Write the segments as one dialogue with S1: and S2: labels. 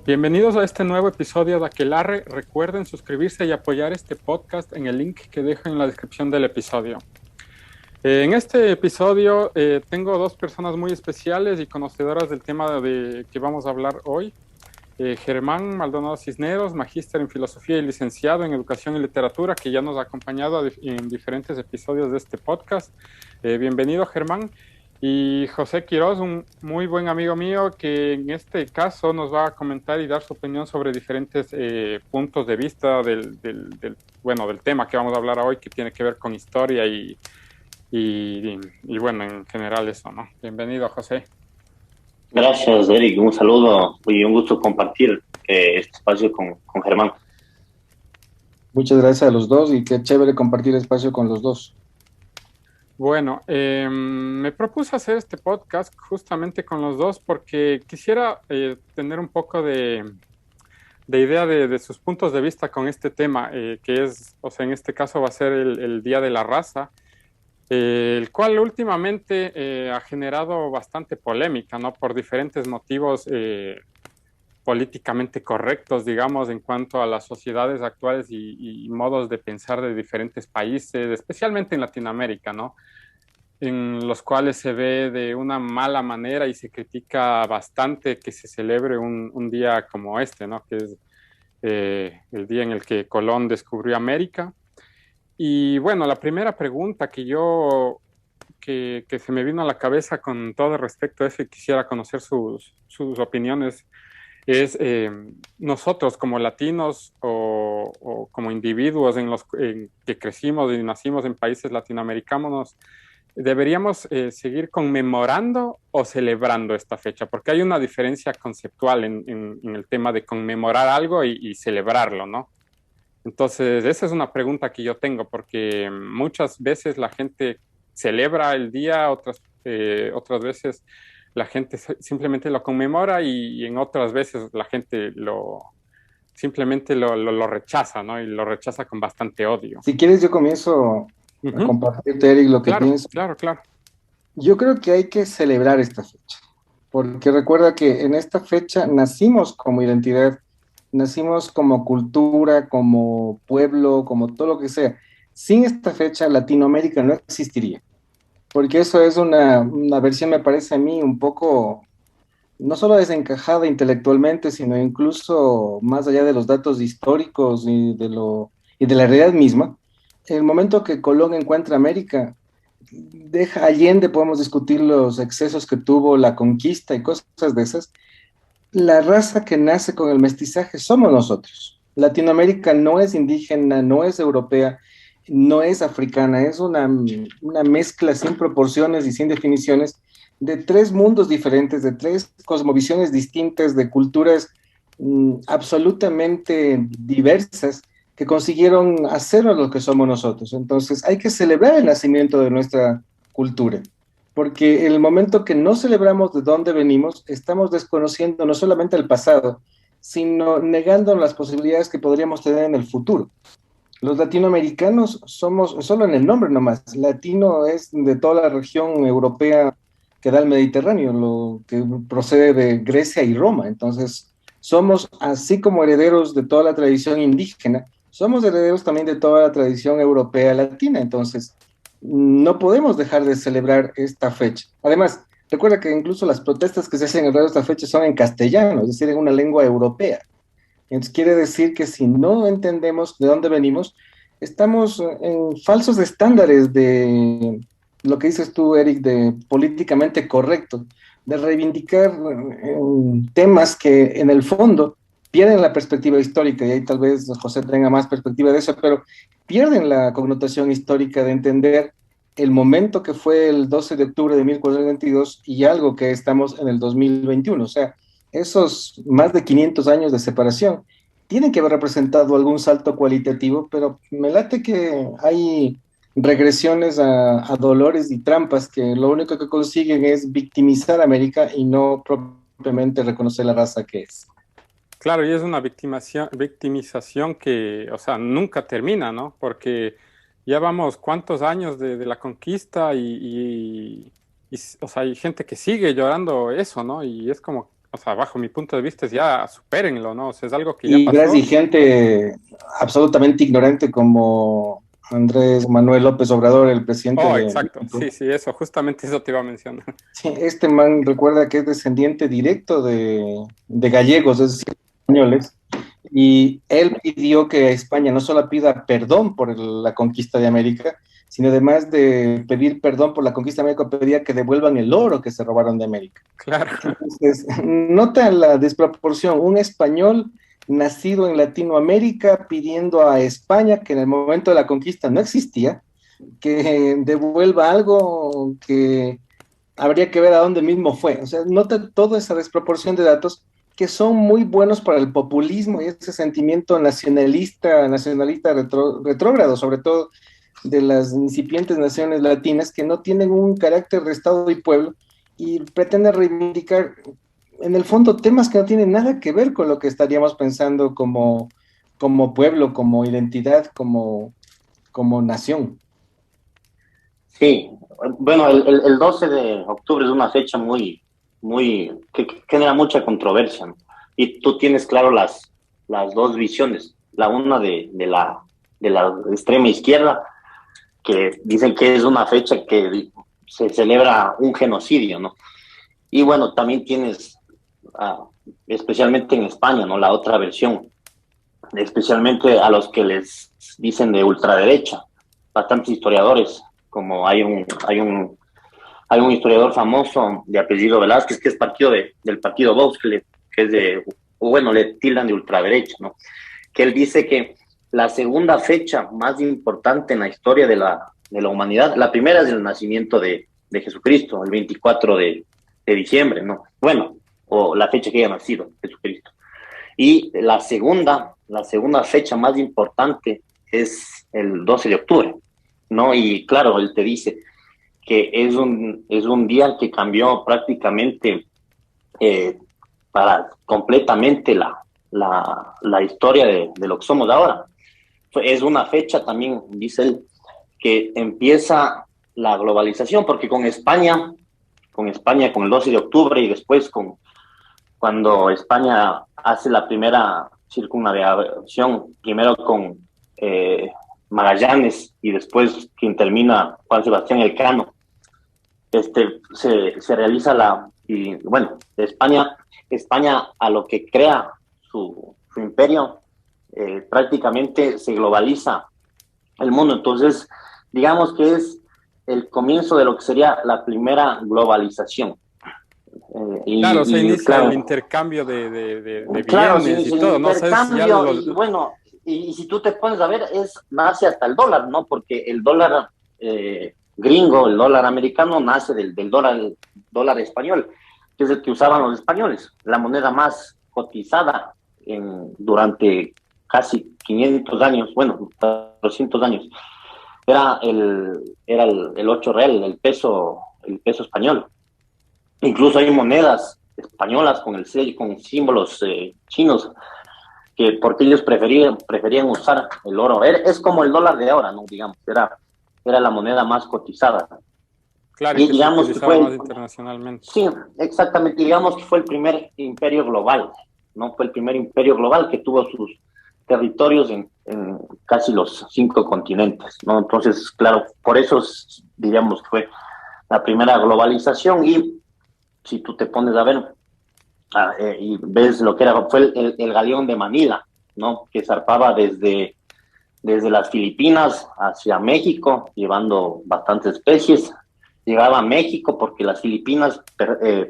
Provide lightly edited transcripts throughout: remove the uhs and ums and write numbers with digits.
S1: Bienvenidos a este nuevo episodio de Aquelarre. Recuerden suscribirse y apoyar este podcast en el link que dejo en la descripción del episodio. En este episodio tengo dos personas muy especiales y conocedoras del tema de que vamos a hablar hoy. Germán Maldonado Cisneros, magíster en filosofía y licenciado en educación y literatura, que ya nos ha acompañado en diferentes episodios de este podcast. Bienvenido, Germán. Y José Quiroz, un muy buen amigo mío, que en este caso nos va a comentar y dar su opinión sobre diferentes puntos de vista del tema que vamos a hablar hoy, que tiene que ver con historia y bueno, en general eso, ¿no? Bienvenido, José.
S2: Gracias, Eric. Un saludo y un gusto compartir este espacio con Germán.
S3: Muchas gracias a los dos y qué chévere compartir espacio con los dos.
S1: Bueno, me propuse hacer este podcast justamente con los dos porque quisiera tener un poco de idea de sus puntos de vista con este tema, que es, o sea, en este caso va a ser el Día de la Raza, el cual últimamente ha generado bastante polémica, ¿no? Por diferentes motivos políticamente correctos, digamos, en cuanto a las sociedades actuales y modos de pensar de diferentes países, especialmente en Latinoamérica, ¿no? En los cuales se ve de una mala manera y se critica bastante que se celebre un día como este, ¿no? Que es el día en el que Colón descubrió América. Y bueno, la primera pregunta que se me vino a la cabeza con todo respecto a eso y quisiera conocer sus opiniones es nosotros como latinos o como individuos que crecimos y nacimos en países latinoamericanos, ¿deberíamos seguir conmemorando o celebrando esta fecha? Porque hay una diferencia conceptual en el tema de conmemorar algo y celebrarlo, ¿no? Entonces, esa es una pregunta que yo tengo, porque muchas veces la gente celebra el día, otras veces la gente simplemente lo conmemora y en otras veces la gente simplemente lo rechaza, ¿no? Y lo rechaza con bastante odio.
S3: Si quieres, yo comienzo a
S1: Ujú.
S3: compartirte, Eric, lo que
S1: Claro,
S3: pienso.
S1: claro, claro.
S3: Yo creo que hay que celebrar esta fecha, porque recuerda que en esta fecha nacimos como identidad, nacimos como cultura, como pueblo, como todo lo que sea. Sin esta fecha, Latinoamérica no existiría, porque eso es una versión, me parece a mí, un poco, no solo desencajada intelectualmente, sino incluso más allá de los datos históricos y de la realidad misma. El momento que Colón encuentra América, deja Allende, podemos discutir los excesos que tuvo la conquista y cosas de esas. La raza que nace con el mestizaje somos nosotros. Latinoamérica no es indígena, no es europea, no es africana, es una mezcla sin proporciones y sin definiciones de tres mundos diferentes, de tres cosmovisiones distintas, de culturas absolutamente diversas que consiguieron hacer a lo que somos nosotros. Entonces hay que celebrar el nacimiento de nuestra cultura, porque en el momento que no celebramos de dónde venimos, estamos desconociendo no solamente el pasado, sino negando las posibilidades que podríamos tener en el futuro. Los latinoamericanos somos, solo en el nombre nomás, latino es de toda la región europea que da el Mediterráneo, lo que procede de Grecia y Roma. Entonces, somos, así como herederos de toda la tradición indígena, somos herederos también de toda la tradición europea latina. Entonces, no podemos dejar de celebrar esta fecha. Además, recuerda que incluso las protestas que se hacen alrededor de esta fecha son en castellano, es decir, en una lengua europea. Entonces quiere decir que si no entendemos de dónde venimos, estamos en falsos estándares de lo que dices tú, Eric, de políticamente correcto, de reivindicar temas que en el fondo pierden la perspectiva histórica, y ahí tal vez José tenga más perspectiva de eso, pero pierden la connotación histórica de entender el momento que fue el 12 de octubre de 1422 y algo que estamos en el 2021. O sea, esos más de 500 años de separación tienen que haber representado algún salto cualitativo, pero me late que hay regresiones a dolores y trampas que lo único que consiguen es victimizar a América y no propiamente reconocer la raza que es.
S1: Claro, y es una victimización que, o sea, nunca termina, ¿no? Porque ya vamos cuántos años de la conquista o sea, hay gente que sigue llorando eso, ¿no? Y es como, o sea, bajo mi punto de vista es ya supérenlo, ¿no? O sea, es algo que ya
S3: Y
S1: pasó.
S3: y gente absolutamente ignorante como Andrés Manuel López Obrador, el presidente
S1: Oh,
S3: de
S1: exacto.
S3: México.
S1: Sí, sí, eso, justamente eso te iba a mencionar.
S3: Sí, este man recuerda que es descendiente directo de gallegos, es decir, españoles, y él pidió que España no solo pida perdón por la conquista de América, sino además de pedir perdón por la conquista de América, pedía que devuelvan el oro que se robaron de América.
S1: Claro.
S3: Entonces, nota la desproporción, un español nacido en Latinoamérica pidiendo a España, que en el momento de la conquista no existía, que devuelva algo que habría que ver a dónde mismo fue. O sea, nota toda esa desproporción de datos que son muy buenos para el populismo y ese sentimiento nacionalista retrógrado, sobre todo de las incipientes naciones latinas que no tienen un carácter de Estado y pueblo y pretenden reivindicar, en el fondo, temas que no tienen nada que ver con lo que estaríamos pensando como pueblo, como identidad, como nación.
S2: Sí, bueno, el 12 de octubre es una fecha que genera mucha controversia, ¿no? Y tú tienes claro las dos visiones, la una de la extrema izquierda, que dicen que es una fecha que se celebra un genocidio, ¿no? Y bueno, también tienes, ah, especialmente en España, ¿no? La otra versión, especialmente a los que les dicen de ultraderecha, bastantes historiadores, como hay un historiador famoso de apellido Velázquez, que es del partido Vox, que es bueno, le tildan de ultraderecha, ¿no? Que él dice que la segunda fecha más importante en la historia de la humanidad, la primera es el nacimiento de Jesucristo, el 24 de diciembre, ¿no? Bueno, o la fecha que haya nacido Jesucristo. Y la segunda fecha más importante es el 12 de octubre, ¿no? Y claro, él te dice que es un día que cambió prácticamente eh, para completamente la historia de lo que somos ahora. Es una fecha también, dice él, que empieza la globalización, porque con el 12 de octubre y después cuando España hace la primera circunnavegación, primero con Magallanes y después quien termina Juan Sebastián Elcano, se realiza y bueno, España a lo que crea su imperio, prácticamente se globaliza el mundo. Entonces, digamos que es el comienzo de lo que sería la primera globalización.
S1: Claro, se inicia el
S2: Claro,
S1: intercambio de
S2: claro, se
S1: bienes y
S2: inicia el
S1: todo, ¿no? O sea, es ya
S2: intercambio y bueno, y si tú te pones a ver, nace hasta el dólar, ¿no? Porque el dólar gringo, el dólar americano, nace del dólar español, que es el que usaban los españoles, la moneda más cotizada durante casi 500 años, bueno, 200 años, era el 8 real, el peso español. Incluso hay monedas españolas con el sello, con símbolos chinos, porque ellos preferían usar el oro. Es como el dólar de ahora, ¿no? Digamos, era la moneda más cotizada.
S1: claro, y
S2: Y
S1: que se
S2: digamos que
S1: utilizaba
S2: fue,
S1: más internacionalmente.
S2: sí, exactamente, digamos que fue el primer imperio global, ¿no? Fue el primer imperio global que tuvo sus territorios en casi los 5 continentes, ¿no? Entonces, claro, por eso diríamos que fue la primera globalización. Y si tú te pones a ver y ves lo que fue el galeón de Manila, ¿no? Que zarpaba desde las Filipinas hacia México, llevando bastantes especies. Llegaba a México porque las Filipinas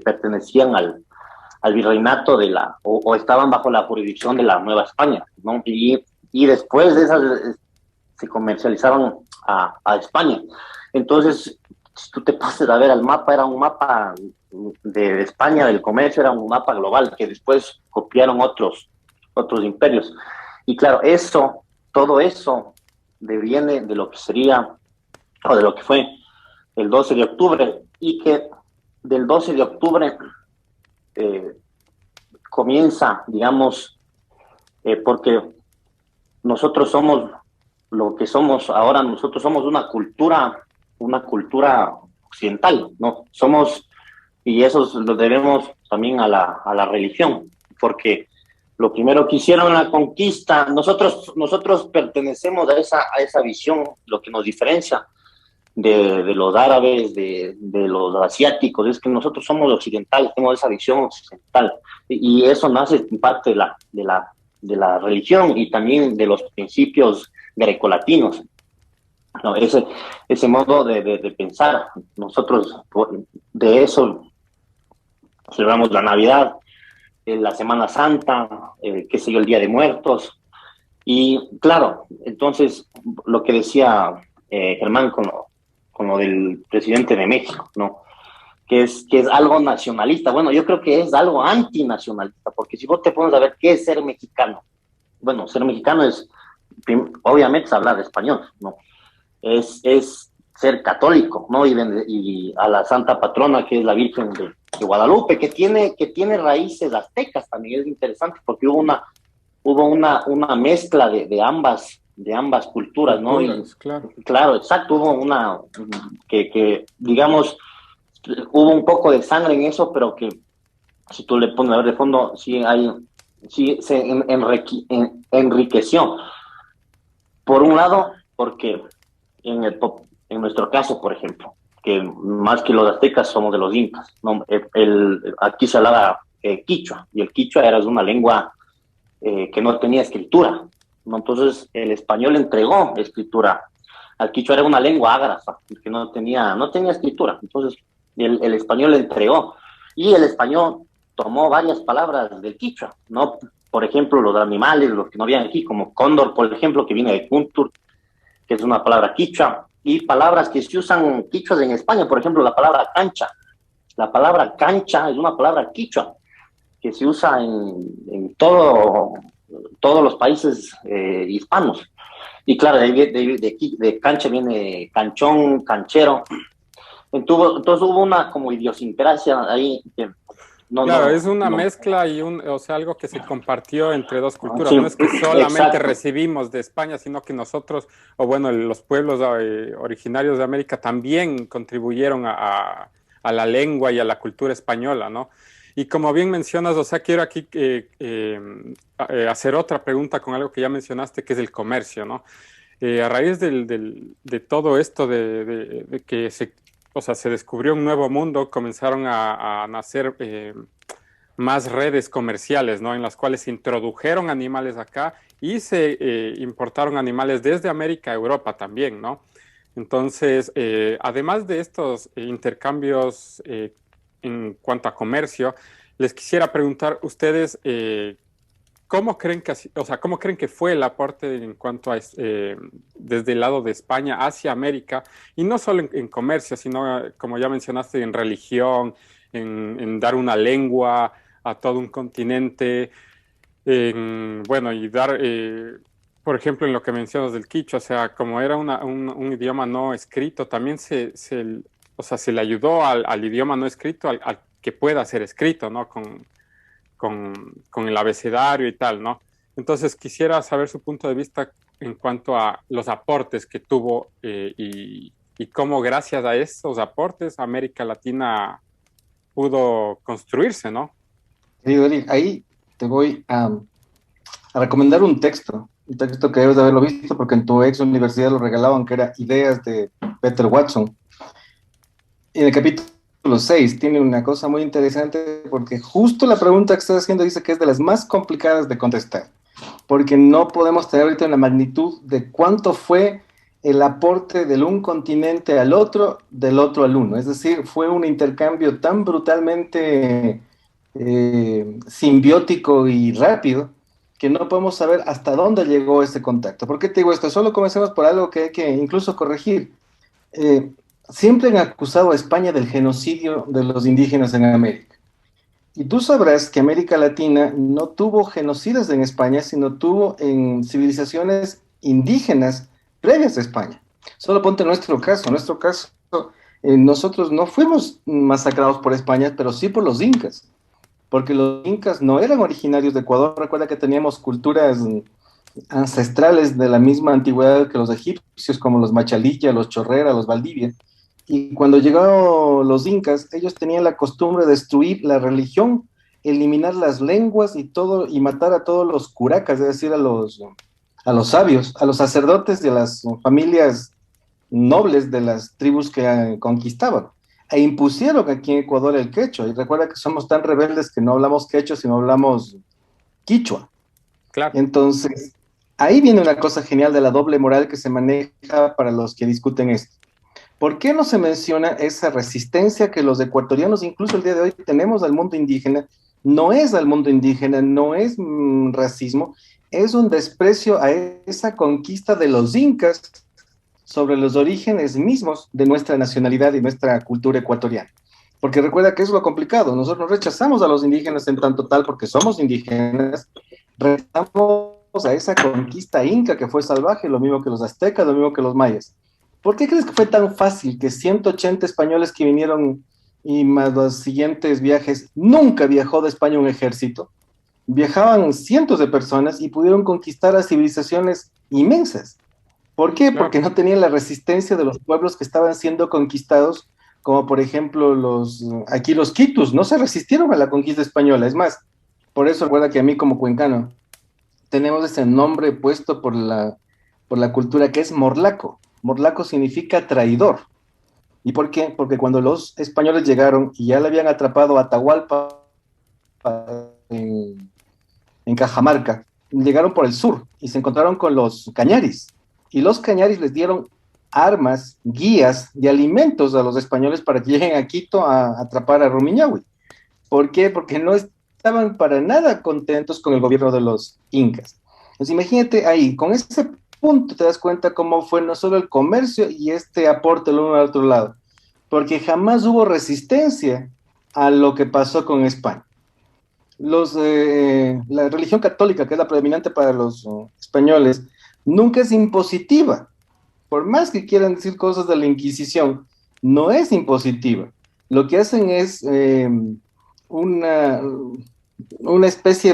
S2: pertenecían al virreinato o estaban bajo la jurisdicción de la Nueva España, ¿no? Y después de esas se comercializaban a España. Entonces, si tú te pasas a ver el mapa, era un mapa de España, del comercio, era un mapa global que después copiaron otros imperios. Y claro, todo eso deviene de lo que sería, o de lo que fue el 12 de octubre, y que del 12 de octubre eh, comienza, digamos, porque nosotros somos lo que somos ahora, nosotros somos una cultura occidental, ¿no? Somos Y eso lo debemos también a la religión, porque lo primero que hicieron en la conquista, nosotros pertenecemos a esa visión, lo que nos diferencia de los árabes, de los asiáticos, es que nosotros somos occidentales, tenemos esa visión occidental, y eso nace en parte de la religión y también de los principios grecolatinos. No, ese modo de pensar, nosotros de eso celebramos la Navidad, la Semana Santa, qué sé yo, el Día de Muertos. Y claro, entonces lo que decía Germán con lo del presidente de México, ¿no? Que es algo nacionalista. Bueno, yo creo que es algo antinacionalista, porque si vos te pones a ver qué es ser mexicano, bueno, ser mexicano es, obviamente, es hablar español, ¿no? Es ser católico, ¿no? Y a la santa patrona, que es la Virgen de Guadalupe, que tiene raíces aztecas también, es interesante, porque hubo una mezcla de ambas culturas, ¿no? Y,
S1: claro.
S2: claro, exacto, hubo una que digamos, hubo un poco de sangre en eso, pero que si tú le pones a ver de fondo, sí se enriqueció. Por un lado, porque en nuestro caso, por ejemplo, que más que los aztecas somos de los incas, ¿no? Aquí se hablaba quichua, y el quichua era una lengua que no tenía escritura, ¿no? Entonces el español entregó escritura. Al quichua era una lengua ágrafa, que no tenía escritura, entonces el español entregó, y el español tomó varias palabras del quichua, ¿no? Por ejemplo, los animales, los que no habían aquí, como cóndor, por ejemplo, que viene de kuntur, que es una palabra quichua, y palabras que se usan quichuas en España, por ejemplo, la palabra cancha. La palabra cancha es una palabra quichua que se usa en todos los países hispanos. Y claro, de cancha viene canchón, canchero. Entonces hubo una como idiosincrasia ahí que
S1: claro, es una mezcla y o sea, algo que se compartió entre dos culturas.
S2: Sí,
S1: no es que solamente
S2: exacto.
S1: recibimos de España, sino que nosotros, o bueno, los pueblos originarios de América también contribuyeron a la lengua y a la cultura española, ¿no? Y como bien mencionas, o sea, quiero aquí hacer otra pregunta con algo que ya mencionaste, que es el comercio, ¿no? A raíz de todo esto, de que se descubrió un nuevo mundo, comenzaron a nacer más redes comerciales, ¿no? En las cuales se introdujeron animales acá y se importaron animales desde América a Europa también, ¿no? Entonces, además de estos intercambios en cuanto a comercio, les quisiera preguntar ustedes ¿cómo creen que fue el aporte en cuanto a desde el lado de España hacia América? Y no solo en comercio, sino, como ya mencionaste, en religión, en dar una lengua a todo un continente, bueno, y dar, por ejemplo, en lo que mencionas del quichua, o sea, como era un idioma no escrito, también se le ayudó al idioma no escrito, al que pueda ser escrito, ¿no? Con el abecedario y tal, ¿no? Entonces quisiera saber su punto de vista en cuanto a los aportes que tuvo y cómo gracias a esos aportes América Latina pudo construirse, ¿no?
S3: Querido Eric, ahí te voy a recomendar un texto que debes de haberlo visto porque en tu ex universidad lo regalaban, que era Ideas de Peter Watson. En el capítulo 6 tiene una cosa muy interesante porque justo la pregunta que estás haciendo dice que es de las más complicadas de contestar, porque no podemos tener ahorita una magnitud de cuánto fue el aporte del un continente al otro, del otro al uno. Es decir, fue un intercambio tan brutalmente simbiótico y rápido que no podemos saber hasta dónde llegó ese contacto. ¿Por qué te digo esto? Solo comencemos por algo que hay que incluso corregir. Siempre han acusado a España del genocidio de los indígenas en América. Y tú sabrás que América Latina no tuvo genocidas en España, sino tuvo en civilizaciones indígenas previas a España. Solo ponte nuestro caso. En nuestro caso, nosotros no fuimos masacrados por España, pero sí por los incas. Porque los incas no eran originarios de Ecuador. Recuerda que teníamos culturas ancestrales de la misma antigüedad que los egipcios, como los Machalilla, los Chorrera, los Valdivia. Y cuando llegaron los incas, ellos tenían la costumbre de destruir la religión, eliminar las lenguas y todo, y matar a todos los curacas, es decir, a los sabios, a los sacerdotes de las familias nobles de las tribus que conquistaban. E impusieron aquí en Ecuador el quechua. Y recuerda que somos tan rebeldes que no hablamos quechua, sino hablamos quichua.
S1: Claro.
S3: Entonces, ahí viene una cosa genial de la doble moral que se maneja para los que discuten esto. ¿Por qué no se menciona esa resistencia que los ecuatorianos, incluso el día de hoy, tenemos al mundo indígena? No es al mundo indígena, no es racismo, es un desprecio a esa conquista de los incas sobre los orígenes mismos de nuestra nacionalidad y nuestra cultura ecuatoriana. Porque recuerda que es lo complicado, nosotros rechazamos a los indígenas en tanto tal porque somos indígenas, rechazamos a esa conquista inca que fue salvaje, lo mismo que los aztecas, lo mismo que los mayas. ¿Por qué crees que fue tan fácil que 180 españoles que vinieron y más los siguientes viajes, nunca viajó de España un ejército? Viajaban cientos de personas y pudieron conquistar a civilizaciones inmensas. ¿Por qué?
S1: Claro.
S3: Porque no tenían la resistencia de los pueblos que estaban siendo conquistados, como por ejemplo aquí los quitus, no se resistieron a la conquista española. Es más, por eso recuerda que a mí como cuencano tenemos ese nombre puesto por la cultura que es morlaco. Morlaco significa traidor. ¿Y por qué? Porque cuando los españoles llegaron y ya le habían atrapado a Atahualpa en Cajamarca, llegaron por el sur y se encontraron con los cañaris. Y los cañaris les dieron armas, guías y alimentos a los españoles para que lleguen a Quito a atrapar a Rumiñahui. ¿Por qué? Porque no estaban para nada contentos con el gobierno de los incas. Entonces imagínate ahí, con ese punto te das cuenta cómo fue no solo el comercio y este aporte el uno al otro lado, porque jamás hubo resistencia a lo que pasó con España. La religión católica, que es la predominante para los españoles, nunca es impositiva. Por más que quieran decir cosas de la Inquisición, no es impositiva. Lo que hacen es una especie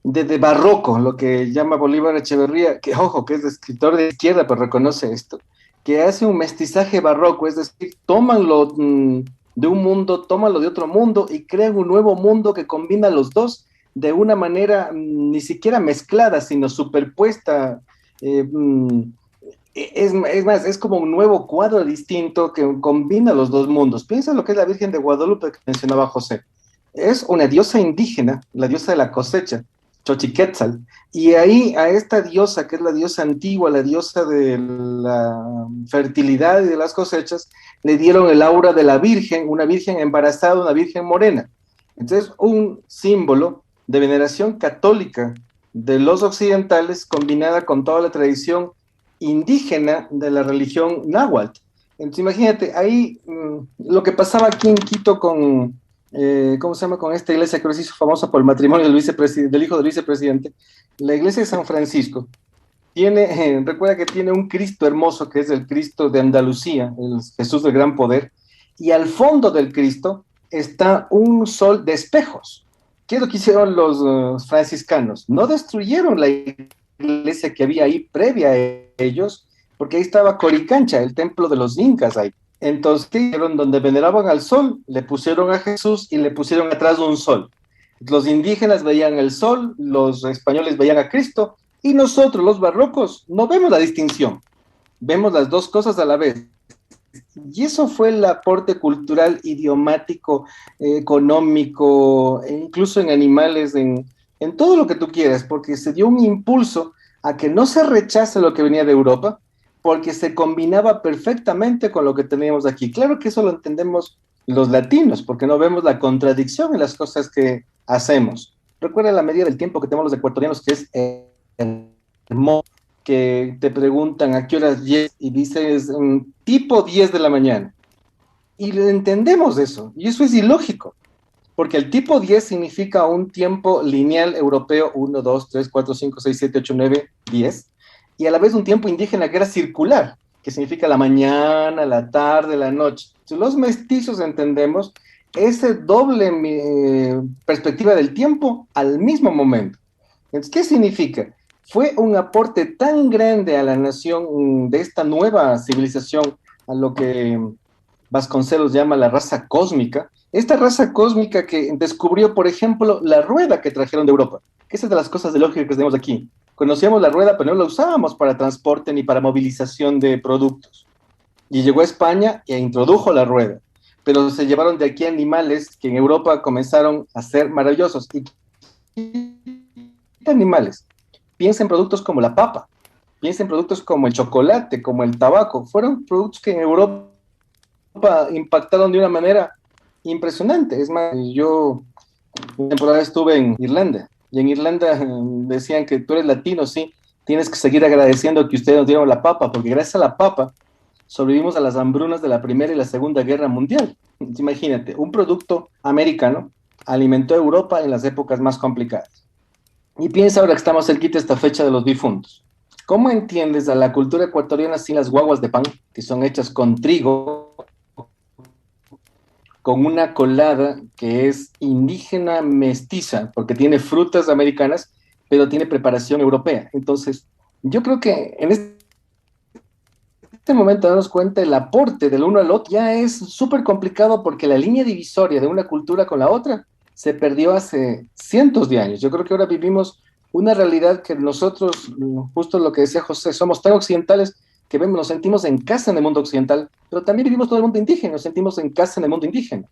S3: de barroco, lo que llama Bolívar Echeverría, que ojo, que es de escritor de izquierda, pero reconoce esto, que hace un mestizaje barroco, es decir, tómanlo de un mundo, tómanlo de otro mundo y crean un nuevo mundo que combina los dos de una manera ni siquiera mezclada, sino superpuesta. Es más, es como un nuevo cuadro distinto que combina los dos mundos. Piensa lo que es la Virgen de Guadalupe que mencionaba José. Es una diosa indígena, la diosa de la cosecha, Xochiquetzal, y ahí a esta diosa, que es la diosa antigua, la diosa de la fertilidad y de las cosechas, le dieron el aura de la Virgen, una Virgen embarazada, una Virgen morena. Entonces, un símbolo de veneración católica de los occidentales combinada con toda la tradición indígena de la religión náhuatl. Entonces, imagínate, ahí lo que pasaba aquí en Quito con ¿cómo se llama? Con esta iglesia que se hizo famosa por el matrimonio del hijo del vicepresidente, la iglesia de San Francisco. Recuerda que tiene un Cristo hermoso, que es el Cristo de Andalucía, el Jesús del Gran Poder, y al fondo del Cristo está un sol de espejos. ¿Qué es lo que hicieron los franciscanos? No destruyeron la iglesia que había ahí previa a ellos, porque ahí estaba Coricancha, el templo de los incas ahí. Entonces, ¿qué hicieron? Donde veneraban al sol, le pusieron a Jesús y le pusieron atrás un sol. Los indígenas veían el sol, los españoles veían a Cristo, y nosotros, los barrocos, no vemos la distinción. Vemos las dos cosas a la vez. Y eso fue el aporte cultural, idiomático, económico, e incluso en animales, en todo lo que tú quieras, porque se dio un impulso a que no se rechace lo que venía de Europa, porque se combinaba perfectamente con lo que teníamos aquí. Claro que eso lo entendemos los latinos, porque no vemos la contradicción en las cosas que hacemos. Recuerda la medida del tiempo que tenemos los ecuatorianos, que es hermoso, que te preguntan a qué horas 10 y dices tipo 10 de la mañana. Y entendemos eso, y eso es ilógico, porque el tipo 10 significa un tiempo lineal europeo, 1, 2, 3, 4, 5, 6, 7, 8, 9, 10, y a la vez un tiempo indígena que era circular, que significa la mañana, la tarde, la noche. Entonces, los mestizos entendemos esa doble perspectiva del tiempo al mismo momento. Entonces, ¿qué significa? Fue un aporte tan grande a la nación de esta nueva civilización a lo que Vasconcelos llama la raza cósmica, esta raza cósmica que descubrió, por ejemplo, la rueda que trajeron de Europa, que esa es de las cosas de lógica que tenemos aquí. Conocíamos la rueda, pero no la usábamos para transporte ni para movilización de productos. Y llegó a España e introdujo la rueda, pero se llevaron de aquí animales que en Europa comenzaron a ser maravillosos. ¿Y qué animales? Piensa en productos como la papa, piensa en productos como el chocolate, como el tabaco. Fueron productos que en Europa impactaron de una manera impresionante. Es más, yo una temporada estuve en Irlanda, y en Irlanda decían que tú eres latino, sí, tienes que seguir agradeciendo que ustedes nos dieron la papa, porque gracias a la papa sobrevivimos a las hambrunas de la Primera y la Segunda Guerra Mundial. Imagínate, un producto americano alimentó a Europa en las épocas más complicadas. Y piensa ahora que estamos cerquita esta fecha de los difuntos. ¿Cómo entiendes a la cultura ecuatoriana sin las guaguas de pan, que son hechas con trigo, con una colada que es indígena mestiza, porque tiene frutas americanas, pero tiene preparación europea? Entonces, yo creo que en este momento darnos cuenta el aporte del uno al otro ya es súper complicado, porque la línea divisoria de una cultura con la otra se perdió hace cientos de años. Yo creo que ahora vivimos una realidad que nosotros, justo lo que decía José, somos tan occidentales que vemos, nos sentimos en casa en el mundo occidental, pero también vivimos todo el mundo indígena, nos sentimos en casa en el mundo indígena.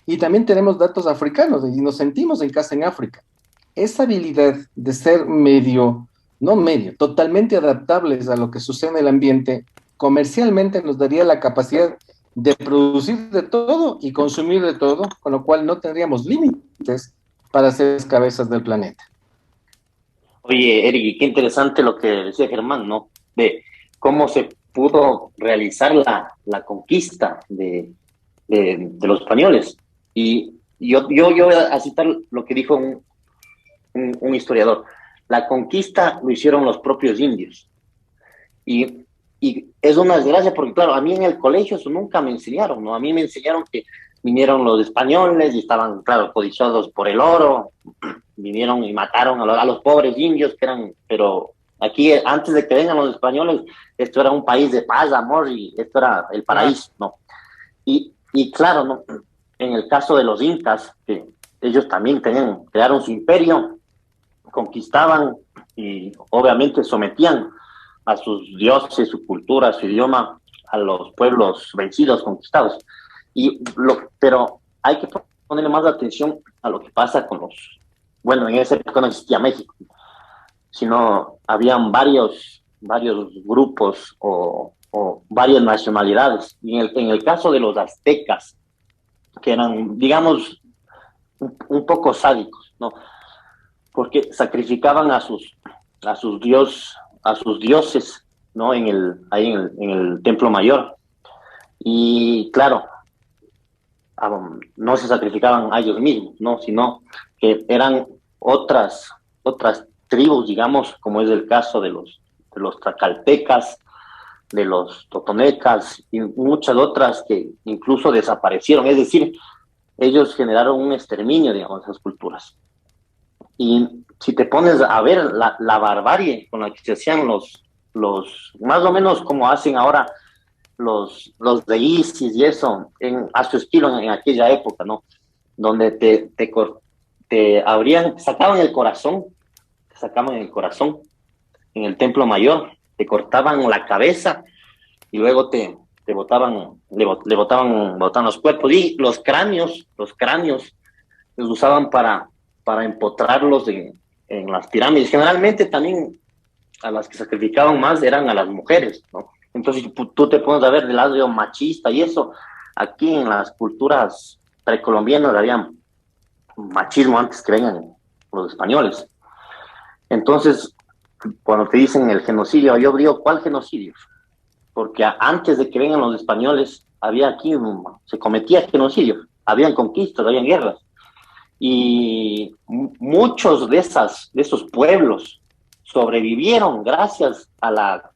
S3: Y también tenemos datos africanos y nos sentimos en casa en África. Esa habilidad de ser medio, no medio, totalmente adaptables a lo que sucede en el ambiente, comercialmente nos daría la capacidad de producir de todo y consumir de todo, con lo cual no tendríamos límites para ser cabezas del planeta.
S2: Oye, Eric, qué interesante lo que decía Germán, ¿no? De cómo se pudo realizar la conquista de los españoles. Y yo voy a citar lo que dijo un historiador. La conquista lo hicieron los propios indios. Y es una desgracia porque, claro, a mí en el colegio eso nunca me enseñaron, ¿no? A mí me enseñaron que vinieron los españoles y estaban, claro, codiciados por el oro, vinieron y mataron a los pobres indios que eran, pero aquí, antes de que vengan los españoles, esto era un país de paz, amor, y esto era el paraíso, ¿no? Y claro, ¿no? En el caso de los incas, que ellos también crearon su imperio, conquistaban y obviamente sometían a sus dioses, su cultura, su idioma, a los pueblos vencidos, conquistados. Pero hay que ponerle más atención a lo que pasa con los... Bueno, en esa época no existía México, sino habían varios grupos o varias nacionalidades. Y en el caso de los aztecas, que eran, digamos, un poco sádicos, ¿no? Porque sacrificaban a sus dioses, ¿no? Ahí en el Templo Mayor. Y claro, no se sacrificaban a ellos mismos, ¿no? Sino que eran otras tribus, digamos, como es el caso de los tlaxcaltecas, de los totonecas y muchas otras que incluso desaparecieron. Es decir, ellos generaron un exterminio, digamos, de esas culturas. Y si te pones a ver la barbarie con la que se hacían los más o menos como hacen ahora los de ISIS y eso, a su estilo en aquella época, ¿no? Donde te abrían, sacaban el corazón en el Templo Mayor, te cortaban la cabeza y luego le botaban los cuerpos, y los cráneos los usaban para empotrarlos en las pirámides. Generalmente también a las que sacrificaban más eran a las mujeres, ¿no? Entonces tú te pones a ver del lado machista y eso. Aquí en las culturas precolombianas había machismo antes que vengan los españoles. Entonces, cuando te dicen el genocidio, yo digo, ¿cuál genocidio? Porque antes de que vengan los españoles, se cometía genocidio, habían conquistas, habían guerras. Y muchos de esos pueblos sobrevivieron gracias a la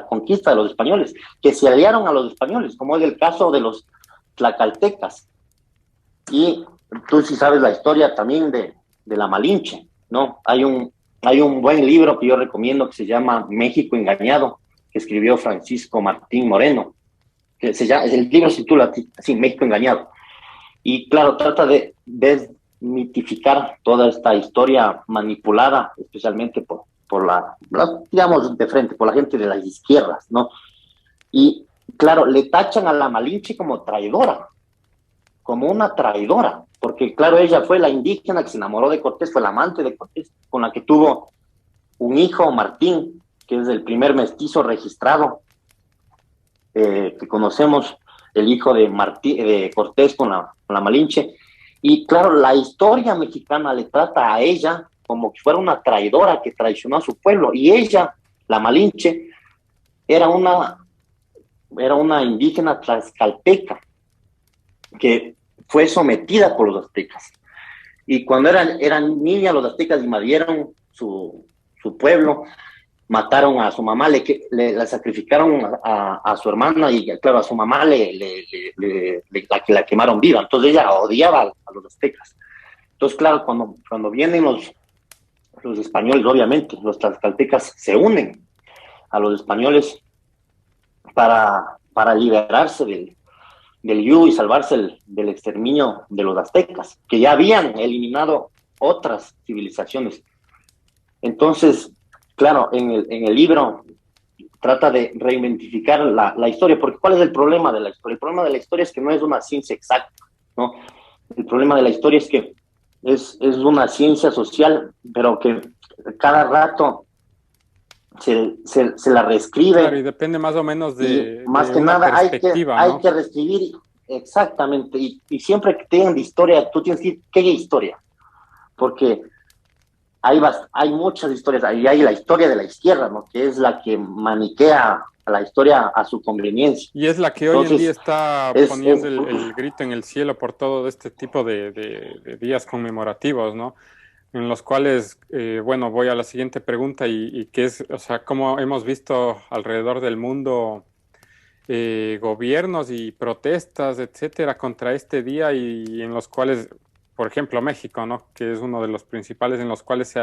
S2: conquista de los españoles, que se aliaron a los españoles, como es el caso de los tlaxcaltecas. Y tú sí sabes la historia también de la Malinche, ¿no? Hay un buen libro que yo recomiendo que se llama México Engañado, que escribió Francisco Martín Moreno. que el libro se titula así, México engañado. Y claro, trata de desmitificar toda esta historia manipulada, especialmente digamos, de frente, por la gente de las izquierdas, ¿no? Y claro, le tachan a la Malinche como traidora, como una traidora, porque claro, ella fue la indígena que se enamoró de Cortés, fue la amante de Cortés, con la que tuvo un hijo, Martín, que es el primer mestizo registrado que conocemos, el hijo de Cortés con la Malinche. Y claro, la historia mexicana le trata a ella como que fuera una traidora que traicionó a su pueblo. Y ella, la Malinche, era una indígena tlaxcalteca que fue sometida por los aztecas. Y cuando eran niñas, los aztecas invadieron su pueblo, mataron a su mamá, la sacrificaron a su hermana y claro, a su mamá la quemaron viva. Entonces ella odiaba a los aztecas. Entonces claro, cuando vienen los españoles, obviamente, los tlaxcaltecas se unen a los españoles para liberarse del yugo y salvarse del exterminio de los aztecas, que ya habían eliminado otras civilizaciones. Entonces, claro, en el libro trata de reidentificar la historia, porque ¿cuál es el problema de la historia? El problema de la historia es que no es una ciencia exacta, ¿no? El problema de la historia es que es una ciencia social, pero que cada rato se la reescribe.
S1: Claro, y depende más o menos de
S2: más que
S1: una
S2: nada
S1: perspectiva,
S2: hay
S1: ¿no?
S2: que reescribir exactamente, y siempre que tengan de historia, tú tienes que decir qué historia, porque hay muchas historias, ahí hay la historia de la izquierda, ¿no? Que es la que maniquea a la historia a su conveniencia.
S1: Y es la que hoy en día está poniendo el grito en el cielo por todo este tipo de días conmemorativos, ¿no? En los cuales, bueno, voy a la siguiente pregunta y que es, o sea, cómo hemos visto alrededor del mundo gobiernos y protestas, etcétera, contra este día y en los cuales, por ejemplo, México, ¿no? Que es uno de los principales en los cuales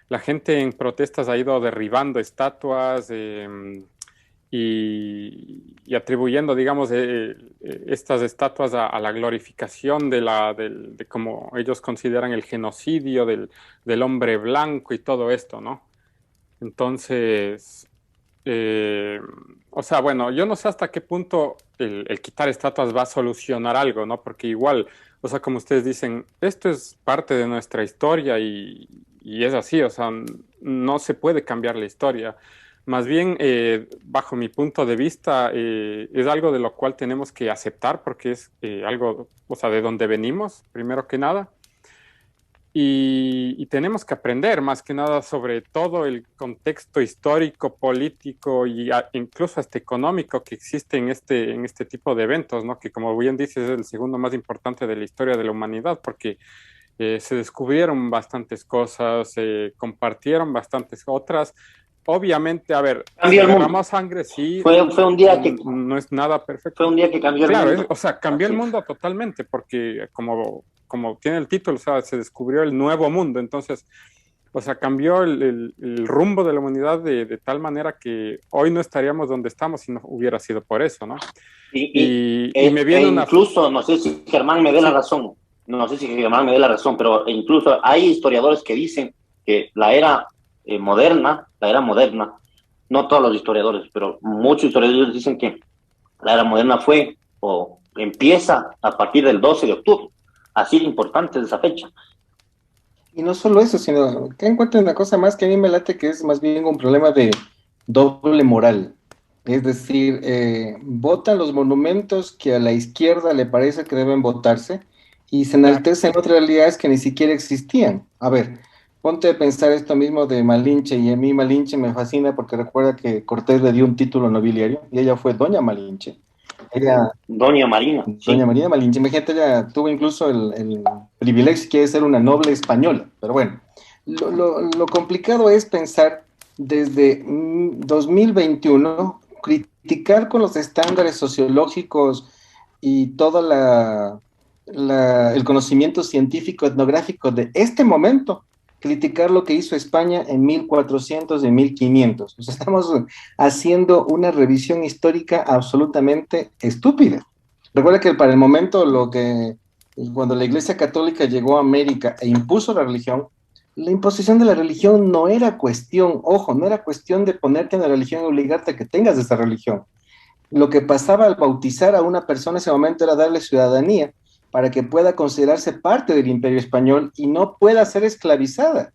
S1: la gente en protestas ha ido derribando estatuas y atribuyendo, digamos, estas estatuas a la glorificación de como ellos consideran el genocidio del hombre blanco y todo esto, ¿no? Entonces, o sea, bueno, yo no sé hasta qué punto el quitar estatuas va a solucionar algo, ¿no? Porque igual, o sea, como ustedes dicen, esto es parte de nuestra historia y es así, o sea, no se puede cambiar la historia. Más bien, bajo mi punto de vista, es algo de lo cual tenemos que aceptar porque es algo, o sea, de donde venimos, primero que nada. Y tenemos que aprender más que nada sobre todo el contexto histórico, político e incluso hasta económico que existe en este tipo de eventos, ¿no? Que como bien dices es el segundo más importante de la historia de la humanidad porque se descubrieron bastantes cosas, se compartieron bastantes otras. Obviamente, a ver,
S2: cambió el mundo.
S1: derramó sangre, sí.
S2: Fue un día que
S1: no es nada perfecto.
S2: Fue un día que cambió el mundo.
S1: Claro, o sea, cambió el mundo totalmente, porque como tiene el título, o sea, se descubrió el nuevo mundo. Entonces, o sea, cambió el rumbo de la humanidad de tal manera que hoy no estaríamos donde estamos si no hubiera sido por eso, ¿no? Y me viene
S2: incluso, no sé si Germán me dé la razón, pero incluso hay historiadores que dicen que la era moderna, no todos los historiadores, pero muchos historiadores dicen que la era moderna fue o empieza a partir del 12 de octubre. Así de importante es esa fecha.
S3: Y no solo eso, sino que encuentro una cosa más que a mí me late, que es más bien un problema de doble moral. Es decir, votan los monumentos que a la izquierda le parece que deben votarse y se enaltecen otras realidades que ni siquiera existían. A ver, ponte a pensar esto mismo de Malinche, y a mí Malinche me fascina porque recuerda que Cortés le dio un título nobiliario y ella fue Doña Malinche.
S2: Doña Marina.
S3: Doña Marina Malinche, imagínate, ella tuvo incluso el privilegio de ser una noble española, pero bueno, lo complicado es pensar desde 2021, criticar con los estándares sociológicos y todo el conocimiento científico etnográfico de este momento, criticar lo que hizo España en 1400 y 1500. O sea, estamos haciendo una revisión histórica absolutamente estúpida. Recuerda que para el momento cuando la Iglesia Católica llegó a América e impuso la imposición de la religión no era cuestión, ojo, no era cuestión de ponerte en la religión y obligarte a que tengas esa religión. Lo que pasaba al bautizar a una persona en ese momento era darle ciudadanía para que pueda considerarse parte del Imperio Español y no pueda ser esclavizada.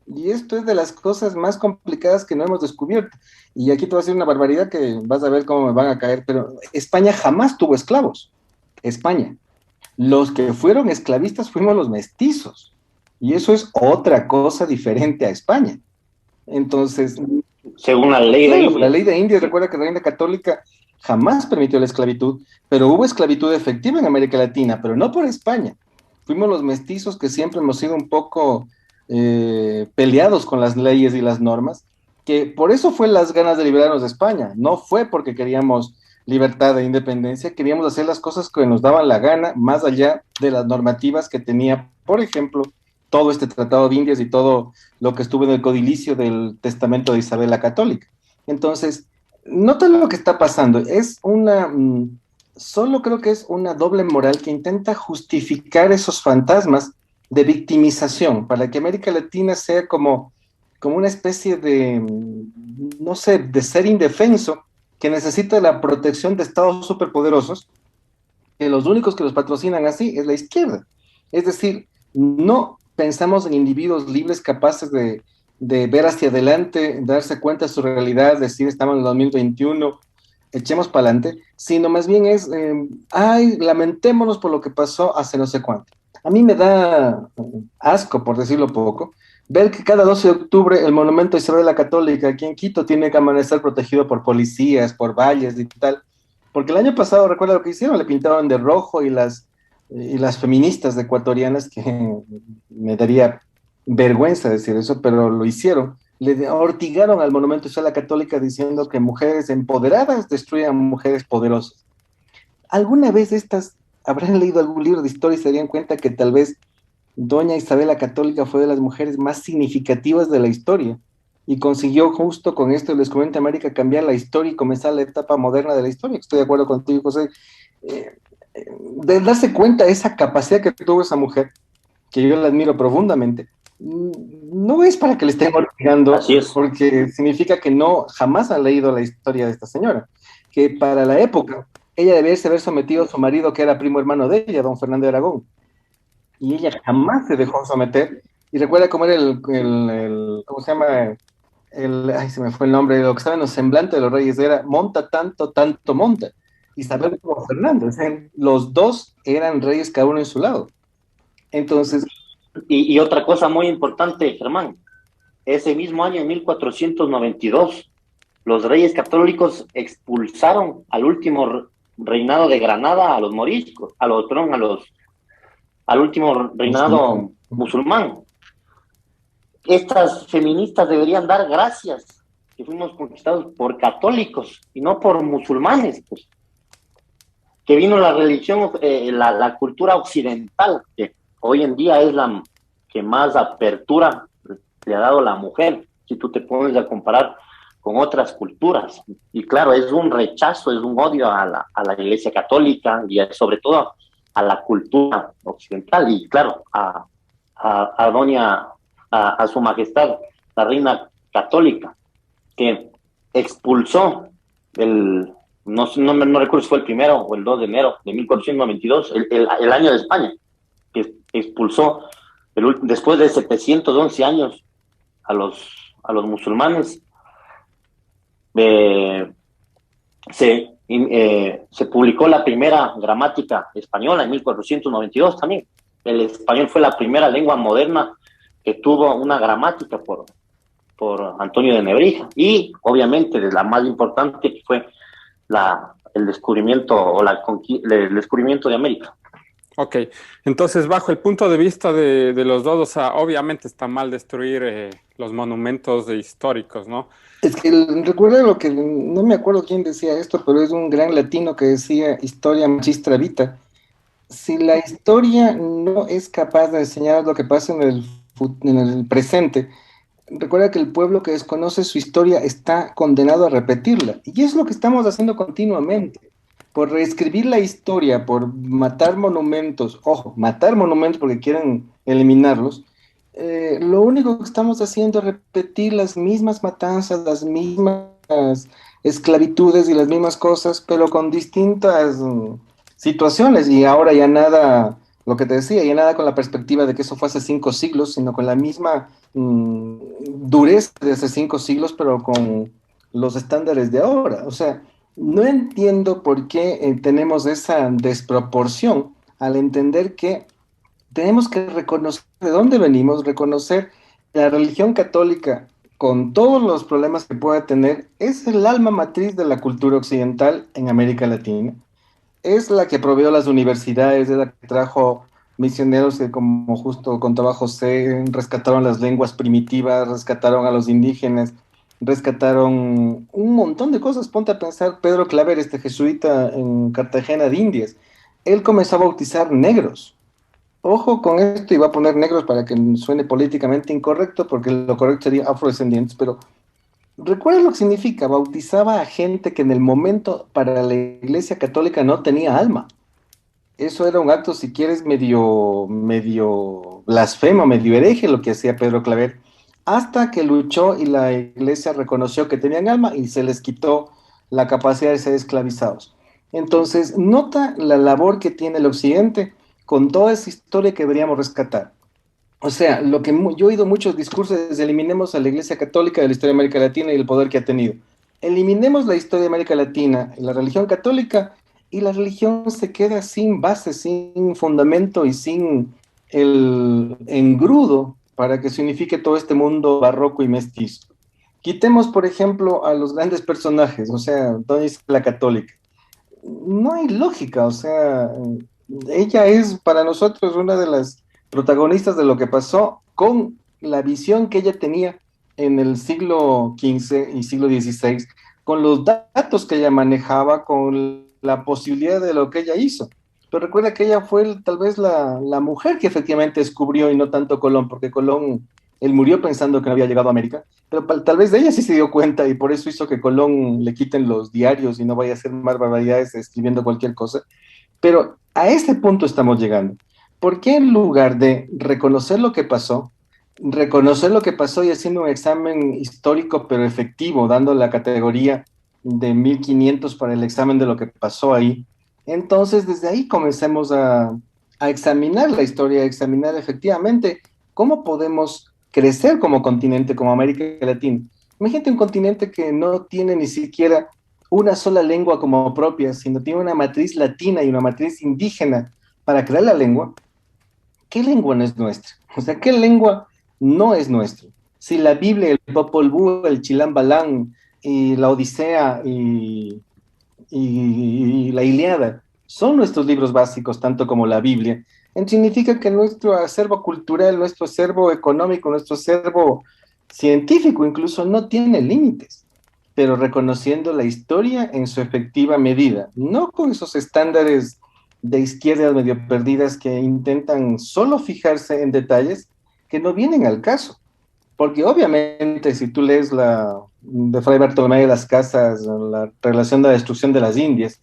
S3: Y esto es de las cosas más complicadas que no hemos descubierto. Y aquí te voy a decir una barbaridad que vas a ver cómo me van a caer, pero España jamás tuvo esclavos. España. Los que fueron esclavistas fuimos los mestizos. Y eso es otra cosa diferente a España. Entonces,
S2: según la ley de India.
S3: La ley de India, recuerda que la Reina Católica jamás permitió la esclavitud, pero hubo esclavitud efectiva en América Latina, pero no por España. Fuimos los mestizos que siempre hemos sido un poco peleados con las leyes y las normas, que por eso fue las ganas de liberarnos de España, no fue porque queríamos libertad e independencia, queríamos hacer las cosas que nos daban la gana, más allá de las normativas que tenía, por ejemplo, todo este Tratado de Indias y todo lo que estuvo en el codilicio del testamento de Isabel la Católica. Entonces, nota lo que está pasando, solo creo que es una doble moral que intenta justificar esos fantasmas de victimización, para que América Latina sea como una especie de, no sé, de ser indefenso, que necesita la protección de estados superpoderosos, que los únicos que los patrocinan así es la izquierda. Es decir, no pensamos en individuos libres capaces de ver hacia adelante, darse cuenta de su realidad, decir estamos en el 2021, echemos para adelante, sino más bien es, lamentémonos por lo que pasó hace no sé cuánto. A mí me da asco, por decirlo poco, ver que cada 12 de octubre el monumento a Isabel la Católica aquí en Quito tiene que amanecer protegido por policías, por valles y tal, porque el año pasado, recuerda lo que hicieron, le pintaban de rojo y las feministas ecuatorianas, que me daría vergüenza decir eso, pero lo hicieron, le ortigaron al monumento a Isabel la Católica diciendo que mujeres empoderadas destruyen a mujeres poderosas. ¿Alguna vez habrán leído algún libro de historia y se darían cuenta que tal vez doña Isabel la Católica fue de las mujeres más significativas de la historia y consiguió justo con esto el descubrimiento de América cambiar la historia y comenzar la etapa moderna de la historia? Estoy de acuerdo contigo, José. De darse cuenta de esa capacidad que tuvo esa mujer, que yo la admiro profundamente, no es para que le estén ortigando, porque significa que jamás han leído la historia de esta señora, que para la época ella debiese haber sometido a su marido, que era primo hermano de ella, don Fernando de Aragón, y ella jamás se dejó someter. Y recuerda cómo era ¿cómo se llama? Se me fue el nombre, lo que estaba en los semblantes de los reyes era monta tanto, tanto monta. Isabel como Fernando, o sea, los dos eran reyes cada uno en su lado. Entonces...
S2: Y otra cosa muy importante, Germán, ese mismo año, en 1492, los reyes católicos expulsaron al último reinado de Granada a los moriscos, al último reinado musulmán. Estas feministas deberían dar gracias que fuimos conquistados por católicos y no por musulmanes, pues. Que vino la religión, la cultura occidental, que hoy en día es la que más apertura le ha dado la mujer, si tú te pones a comparar con otras culturas. Y claro, es un rechazo, es un odio a la Iglesia Católica y sobre todo a la cultura occidental. Y claro, a su majestad, la Reina Católica, que expulsó no recuerdo si fue el 1 o el 2 de enero de 1492, el año de España, que expulsó después de 711 años a los musulmanes. Se publicó la primera gramática española en 1492 también. El español fue la primera lengua moderna que tuvo una gramática por Antonio de Nebrija, y obviamente la más importante, que fue el descubrimiento el descubrimiento de América.
S1: Ok, entonces bajo el punto de vista de los dos, o sea, obviamente está mal destruir los monumentos históricos, ¿no?
S3: Es que recuerda lo que, no me acuerdo quién decía esto, pero es un gran latino que decía, historia magistra vita. Si la historia no es capaz de enseñar lo que pasa en el en el presente, recuerda que el pueblo que desconoce su historia está condenado a repetirla. Y es lo que estamos haciendo continuamente. Por reescribir la historia, por matar monumentos, ojo, matar monumentos porque quieren eliminarlos, lo único que estamos haciendo es repetir las mismas matanzas, las mismas esclavitudes y las mismas cosas, pero con distintas situaciones. Y ahora ya nada, lo que te decía, ya nada con la perspectiva de que eso fue hace 5 siglos, sino con la misma dureza de hace 5 siglos, pero con los estándares de ahora. O sea, no entiendo por qué tenemos esa desproporción al entender que tenemos que reconocer de dónde venimos, reconocer la religión católica con todos los problemas que pueda tener, es el alma matriz de la cultura occidental en América Latina. Es la que proveó las universidades, es la que trajo misioneros que, como justo contaba José, rescataron las lenguas primitivas, rescataron a los indígenas, rescataron un montón de cosas. Ponte a pensar, Pedro Claver, este jesuita en Cartagena de Indias, él comenzó a bautizar negros. Ojo con esto, y voy a poner negros para que suene políticamente incorrecto, porque lo correcto sería afrodescendientes, pero recuerda lo que significa, bautizaba a gente que en el momento para la Iglesia Católica no tenía alma. Eso era un acto, si quieres, medio blasfemo, medio hereje lo que hacía Pedro Claver, hasta que luchó y la Iglesia reconoció que tenían alma y se les quitó la capacidad de ser esclavizados. Entonces, nota la labor que tiene el Occidente con toda esa historia que deberíamos rescatar. O sea, lo que yo he oído muchos discursos es eliminemos a la Iglesia Católica de la historia de América Latina y el poder que ha tenido. Eliminemos la historia de América Latina y la religión católica y la religión se queda sin base, sin fundamento y sin el engrudo para que se unifique todo este mundo barroco y mestizo. Quitemos, por ejemplo, a los grandes personajes, o sea, ¿dónde dice la católica? No hay lógica, o sea, ella es para nosotros una de las protagonistas de lo que pasó con la visión que ella tenía en el siglo XV y siglo XVI, con los datos que ella manejaba, con la posibilidad de lo que ella hizo. Pero recuerda que ella fue tal vez la mujer que efectivamente descubrió y no tanto Colón, porque Colón, él murió pensando que no había llegado a América, pero tal vez de ella sí se dio cuenta y por eso hizo que Colón le quiten los diarios y no vaya a hacer más barbaridades escribiendo cualquier cosa. Pero a este punto estamos llegando. ¿Por qué en lugar de reconocer lo que pasó y haciendo un examen histórico pero efectivo, dando la categoría de 1500 para el examen de lo que pasó ahí, entonces desde ahí comencemos a examinar la historia, a examinar efectivamente cómo podemos crecer como continente, como América Latina? Imagínate un continente que no tiene ni siquiera una sola lengua como propia, sino tiene una matriz latina y una matriz indígena para crear la lengua. ¿Qué lengua no es nuestra? O sea, ¿qué lengua no es nuestra? Si la Biblia, el Popol Vuh, el Chilam Balam y la Odisea y la Ilíada son nuestros libros básicos, tanto como la Biblia, significa que nuestro acervo cultural, nuestro acervo económico, nuestro acervo científico incluso no tiene límites, pero reconociendo la historia en su efectiva medida, no con esos estándares de izquierdas medio perdidas que intentan solo fijarse en detalles que no vienen al caso. Porque obviamente si tú lees la de Fray Bartolomé de las Casas, la relación de la destrucción de las Indias,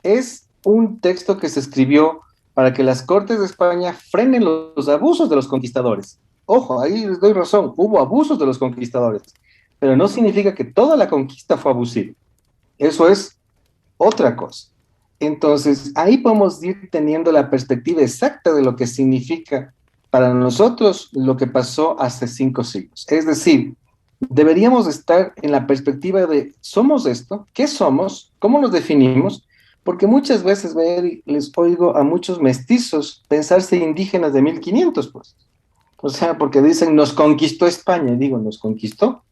S3: es un texto que se escribió para que las cortes de España frenen los abusos de los conquistadores. Ojo, ahí les doy razón, hubo abusos de los conquistadores, pero no significa que toda la conquista fue abusiva. Eso es otra cosa. Entonces, ahí podemos ir teniendo la perspectiva exacta de lo que significa para nosotros lo que pasó hace 5 siglos. Es decir, deberíamos estar en la perspectiva de, ¿somos esto? ¿Qué somos? ¿Cómo nos definimos? Porque muchas veces les oigo a muchos mestizos pensarse indígenas de 1500, pues. O sea, porque dicen, nos conquistó España. Y digo, ¿nos conquistó?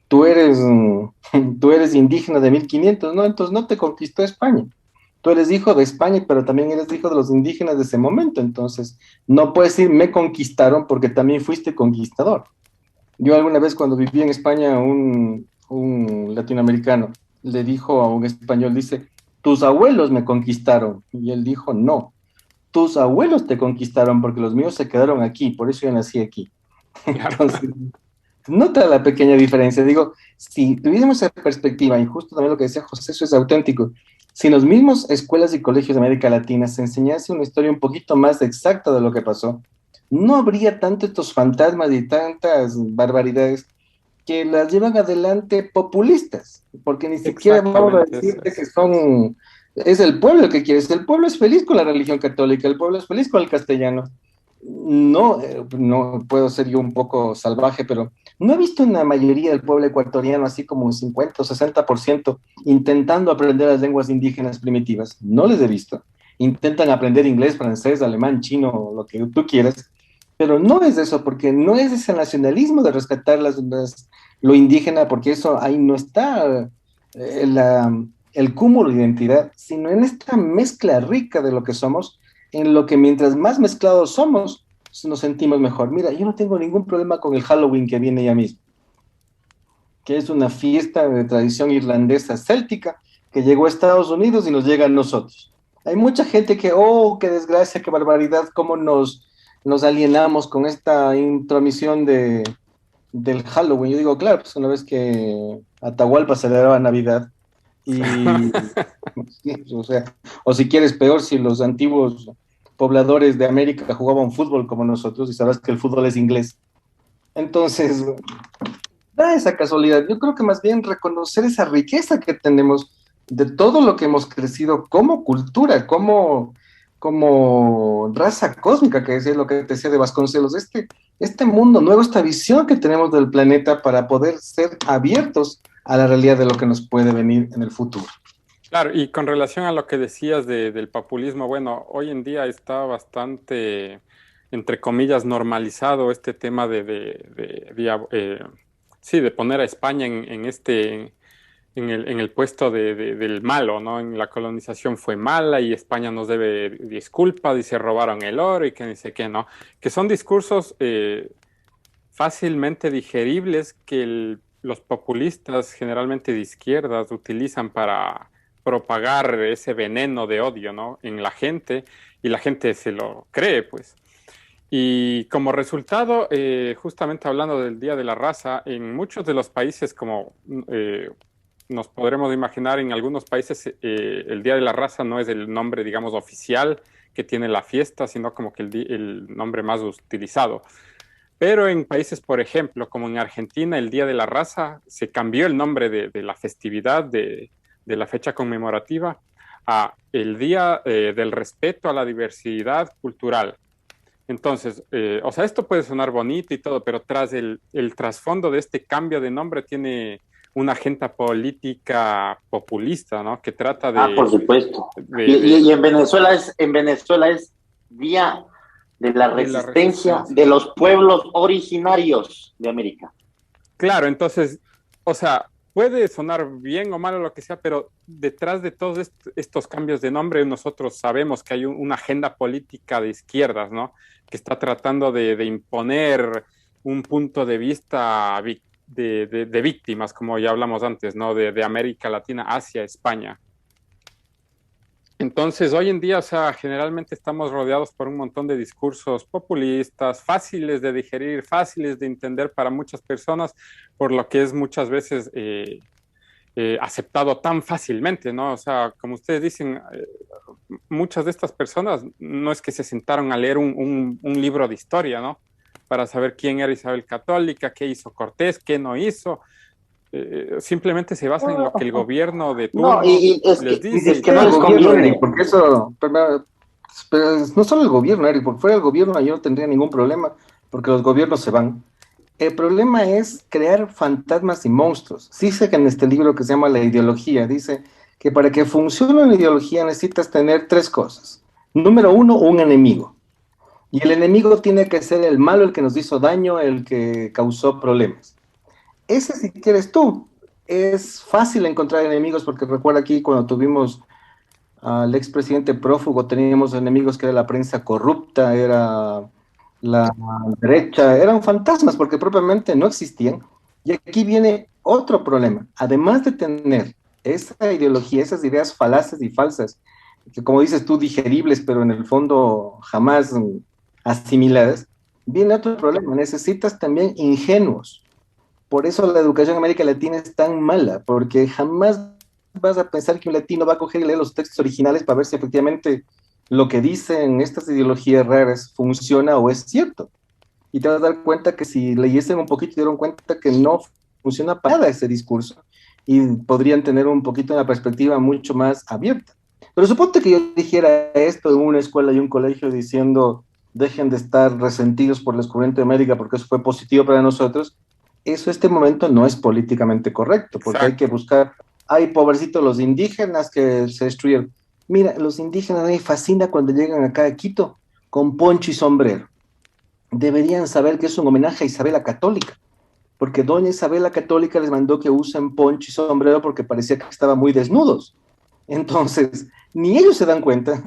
S3: Tú eres, tú eres indígena de 1500, ¿no? Entonces no te conquistó España. Tú eres hijo de España, pero también eres hijo de los indígenas de ese momento. Entonces, no puedes decir, me conquistaron, porque también fuiste conquistador. Yo alguna vez cuando viví en España, un latinoamericano le dijo a un español, dice, tus abuelos me conquistaron. Y él dijo, no, tus abuelos te conquistaron porque los míos se quedaron aquí, por eso yo nací aquí.
S1: Claro.
S3: Entonces, nota la pequeña diferencia. Digo, si tuviésemos esa perspectiva, y justo también lo que decía José, eso es auténtico, si en los mismos escuelas y colegios de América Latina se enseñase una historia un poquito más exacta de lo que pasó, no habría tanto estos fantasmas y tantas barbaridades que las llevan adelante populistas, porque ni siquiera vamos a
S1: Exactamente, eso
S3: decirte que
S1: es.
S3: son, es el pueblo el que quiere, el pueblo es feliz con la religión católica, el pueblo es feliz con el castellano. No, no puedo ser yo un poco salvaje, pero no he visto una mayoría del pueblo ecuatoriano, así como un 50 o 60%, intentando aprender las lenguas indígenas primitivas. No les he visto. Intentan aprender inglés, francés, alemán, chino, lo que tú quieras, pero no es eso, porque no es ese nacionalismo de rescatar lo indígena, porque eso ahí no está el cúmulo de identidad, sino en esta mezcla rica de lo que somos, en lo que mientras más mezclados somos, nos sentimos mejor. Mira, yo no tengo ningún problema con el Halloween que viene ya mismo, que es una fiesta de tradición irlandesa céltica que llegó a Estados Unidos y nos llega a nosotros. Hay mucha gente que, oh, qué desgracia, qué barbaridad, cómo nos alienamos con esta intromisión del Halloween. Yo digo, claro, pues una vez que Atahualpa celebraba Navidad y, sí, o sea, o si quieres peor, si los antiguos pobladores de América jugaban fútbol como nosotros, y sabrás que el fútbol es inglés. Entonces, da esa casualidad. Yo creo que más bien reconocer esa riqueza que tenemos de todo lo que hemos crecido como cultura, como raza cósmica, que es lo que te decía de Vasconcelos, este mundo nuevo, esta visión que tenemos del planeta para poder ser abiertos a la realidad de lo que nos puede venir en el futuro.
S1: Claro, y con relación a lo que decías del populismo, bueno, hoy en día está bastante, entre comillas, normalizado este tema sí, de poner a España en el puesto del malo, ¿no? En la colonización fue mala y España nos debe disculpas y se robaron el oro y que ni sé qué, ¿no? Que son discursos fácilmente digeribles que los populistas, generalmente de izquierdas, utilizan para propagar ese veneno de odio, ¿no? En la gente, y la gente se lo cree, pues. Y como resultado, justamente hablando del Día de la Raza, en muchos de los países, como nos podremos imaginar, en algunos países el Día de la Raza no es el nombre, digamos, oficial que tiene la fiesta, sino como que el nombre más utilizado. Pero en países, por ejemplo, como en Argentina, el Día de la Raza, se cambió el nombre de la festividad, de la fecha conmemorativa, a el Día del Respeto a la Diversidad Cultural. Entonces, o sea, esto puede sonar bonito y todo, pero tras el trasfondo de este cambio de nombre tiene una agenda política populista, ¿no? Que trata
S2: Ah, por supuesto.
S1: de, de,
S2: Y en Venezuela es Día de la
S1: de la
S2: Resistencia
S1: resistencia.
S2: de los pueblos originarios de América.
S1: Claro, entonces, o sea, puede sonar bien o mal o lo que sea, pero detrás de todos estos cambios de nombre, nosotros sabemos que hay una agenda política de izquierdas, ¿no? Que está tratando de imponer un punto de vista de víctimas, como ya hablamos antes, ¿no? De América Latina hacia España. Entonces, hoy en día, o sea, generalmente estamos rodeados por un montón de discursos populistas, fáciles de digerir, fáciles de entender para muchas personas, por lo que es muchas veces aceptado tan fácilmente, ¿no? O sea, como ustedes dicen, muchas de estas personas no es que se sentaron a leer un libro de historia, ¿no? Para saber quién era Isabel Católica, qué hizo Cortés, qué no hizo. Simplemente se basan en lo que el gobierno de
S2: No,
S1: turno
S2: que,
S1: les
S3: Ni
S1: dice y
S3: siquiera
S2: no
S3: el
S2: les
S1: punto.
S3: gobierno, Eric,
S2: conviene.
S3: porque eso, pero no solo el gobierno, Eric, porque fuera el gobierno yo no tendría ningún problema, porque los gobiernos se van. El problema es crear fantasmas y monstruos. Sí dice que en este libro que se llama La ideología, dice que para que funcione una ideología necesitas tener tres cosas. Número uno, un enemigo. Y el enemigo tiene que ser el malo, el que nos hizo daño, el que causó problemas. Ese si quieres tú. Es fácil encontrar enemigos porque recuerda aquí cuando tuvimos al expresidente prófugo, teníamos enemigos que era la prensa corrupta, era la derecha, eran fantasmas porque propiamente no existían. Y aquí viene otro problema. Además de tener esa ideología, esas ideas falaces y falsas, que como dices tú, digeribles, pero en el fondo jamás asimiladas, viene otro problema, necesitas también ingenuos. Por eso la educación en América Latina es tan mala, porque jamás vas a pensar que un latino va a coger y leer los textos originales para ver si efectivamente lo que dicen estas ideologías raras funciona o es cierto. Y te vas a dar cuenta que si leyesen un poquito, se dieron cuenta que no funciona para nada ese discurso y podrían tener un poquito una perspectiva mucho más abierta. Pero suponte que yo dijera esto en una escuela y un colegio diciendo dejen de estar resentidos por el descubrimiento de América porque eso fue positivo para nosotros. Eso en este momento no es políticamente correcto, porque hay que
S1: Exacto.
S3: buscar, ay, pobrecitos los indígenas que se destruyeron. Mira, los indígenas a mí me fascina cuando llegan acá a Quito con poncho y sombrero. Deberían saber que es un homenaje a Isabel la Católica, porque doña Isabel la Católica les mandó que usen poncho y sombrero porque parecía que estaban muy desnudos. Entonces, ni ellos se dan cuenta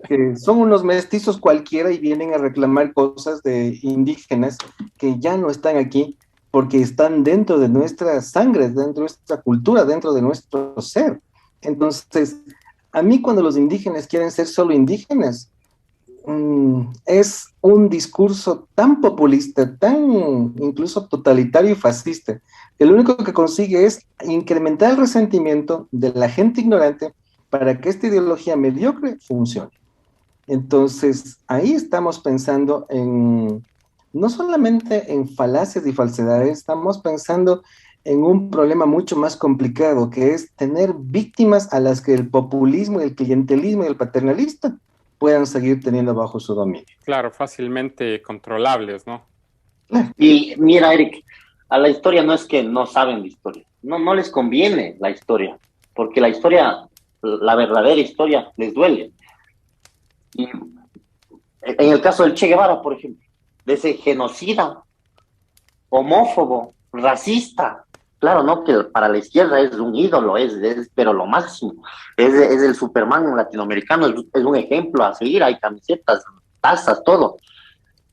S3: que son unos mestizos cualquiera y vienen a reclamar cosas de indígenas que ya no están aquí porque están dentro de nuestra sangre, dentro de nuestra cultura, dentro de nuestro ser. Entonces, a mí cuando los indígenas quieren ser solo indígenas, es un discurso tan populista, tan incluso totalitario y fascista, que lo único que consigue es incrementar el resentimiento de la gente ignorante para que esta ideología mediocre funcione. Entonces, ahí estamos pensando en, no solamente en falacias y falsedades, estamos pensando en un problema mucho más complicado, que es tener víctimas a las que el populismo, el clientelismo y el paternalista puedan seguir teniendo bajo su dominio.
S1: Claro, fácilmente controlables, ¿no?
S2: Y mira, Eric, a la historia no es que no saben la historia, no, no les conviene la historia, porque la historia, la verdadera historia, les duele. Y en el caso del Che Guevara, por ejemplo, de ese genocida, homófobo, racista, claro, ¿no? Que para la izquierda es un ídolo, pero lo máximo, es el Superman latinoamericano, es un ejemplo a seguir, hay camisetas, tazas, todo.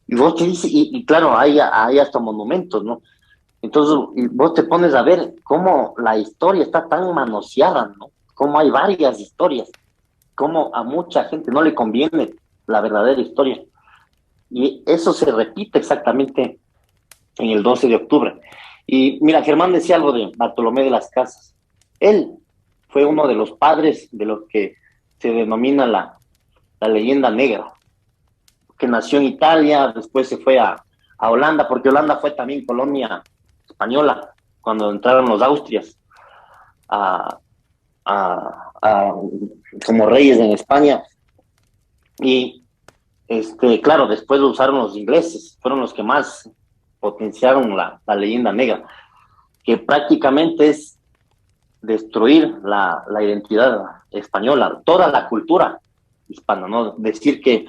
S2: Y vos te dices, y claro, hay hasta monumentos, ¿no? Entonces, y vos te pones a ver cómo la historia está tan manoseada, ¿no? Cómo hay varias historias, cómo a mucha gente no le conviene la verdadera historia. Y eso se repite exactamente en el 12 de octubre. Y mira, Germán decía algo de Bartolomé de las Casas. Él fue uno de los padres de lo que se denomina la leyenda negra, que nació en Italia, después se fue a Holanda, porque Holanda fue también colonia española cuando entraron los Austrias a, a, como reyes en España. Y claro, después lo usaron los ingleses, fueron los que más potenciaron la leyenda negra, que prácticamente es destruir la identidad española, toda la cultura hispana, ¿no? Decir que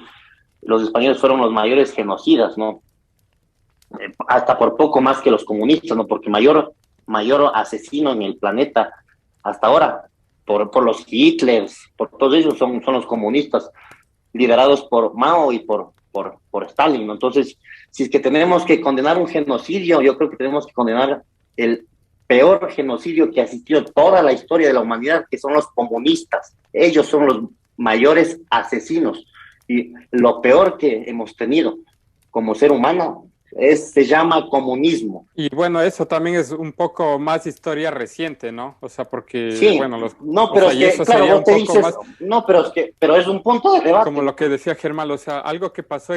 S2: los españoles fueron los mayores genocidas, ¿no? Hasta por poco más que los comunistas, ¿no? Porque mayor asesino en el planeta hasta ahora, por los Hitlers, por todos ellos son los comunistas, liderados por Mao y por Stalin, ¿no? Entonces, si es que tenemos que condenar un genocidio, yo creo que tenemos que condenar el peor genocidio que ha existido en toda la historia de la humanidad, que son los comunistas. Ellos son los mayores asesinos. Y lo peor que hemos tenido como ser humano se llama comunismo.
S1: Y bueno, eso también es un poco más historia reciente, ¿no? O sea, porque,
S2: Sí,
S1: bueno,
S2: no,
S1: o
S2: pero
S1: sea,
S2: es
S1: y
S2: que,
S1: eso
S2: claro,
S1: sería
S2: vos
S1: un
S2: te
S1: poco
S2: dices,
S1: más
S2: no, pero es un punto de debate.
S1: como lo que decía Germán, o sea, algo que pasó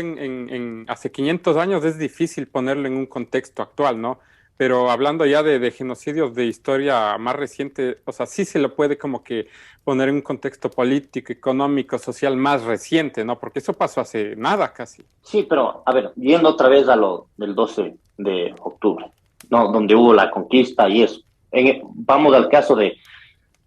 S1: hace 500 años es difícil ponerlo en un contexto actual, ¿no? Pero hablando ya de genocidios de historia más reciente, o sea, sí se lo puede como que poner en un contexto político, económico, social más reciente, ¿no? Porque eso pasó hace nada casi.
S2: Sí, pero a ver, yendo otra vez a lo del 12 de octubre, ¿no? Donde hubo la conquista y eso. Vamos al caso de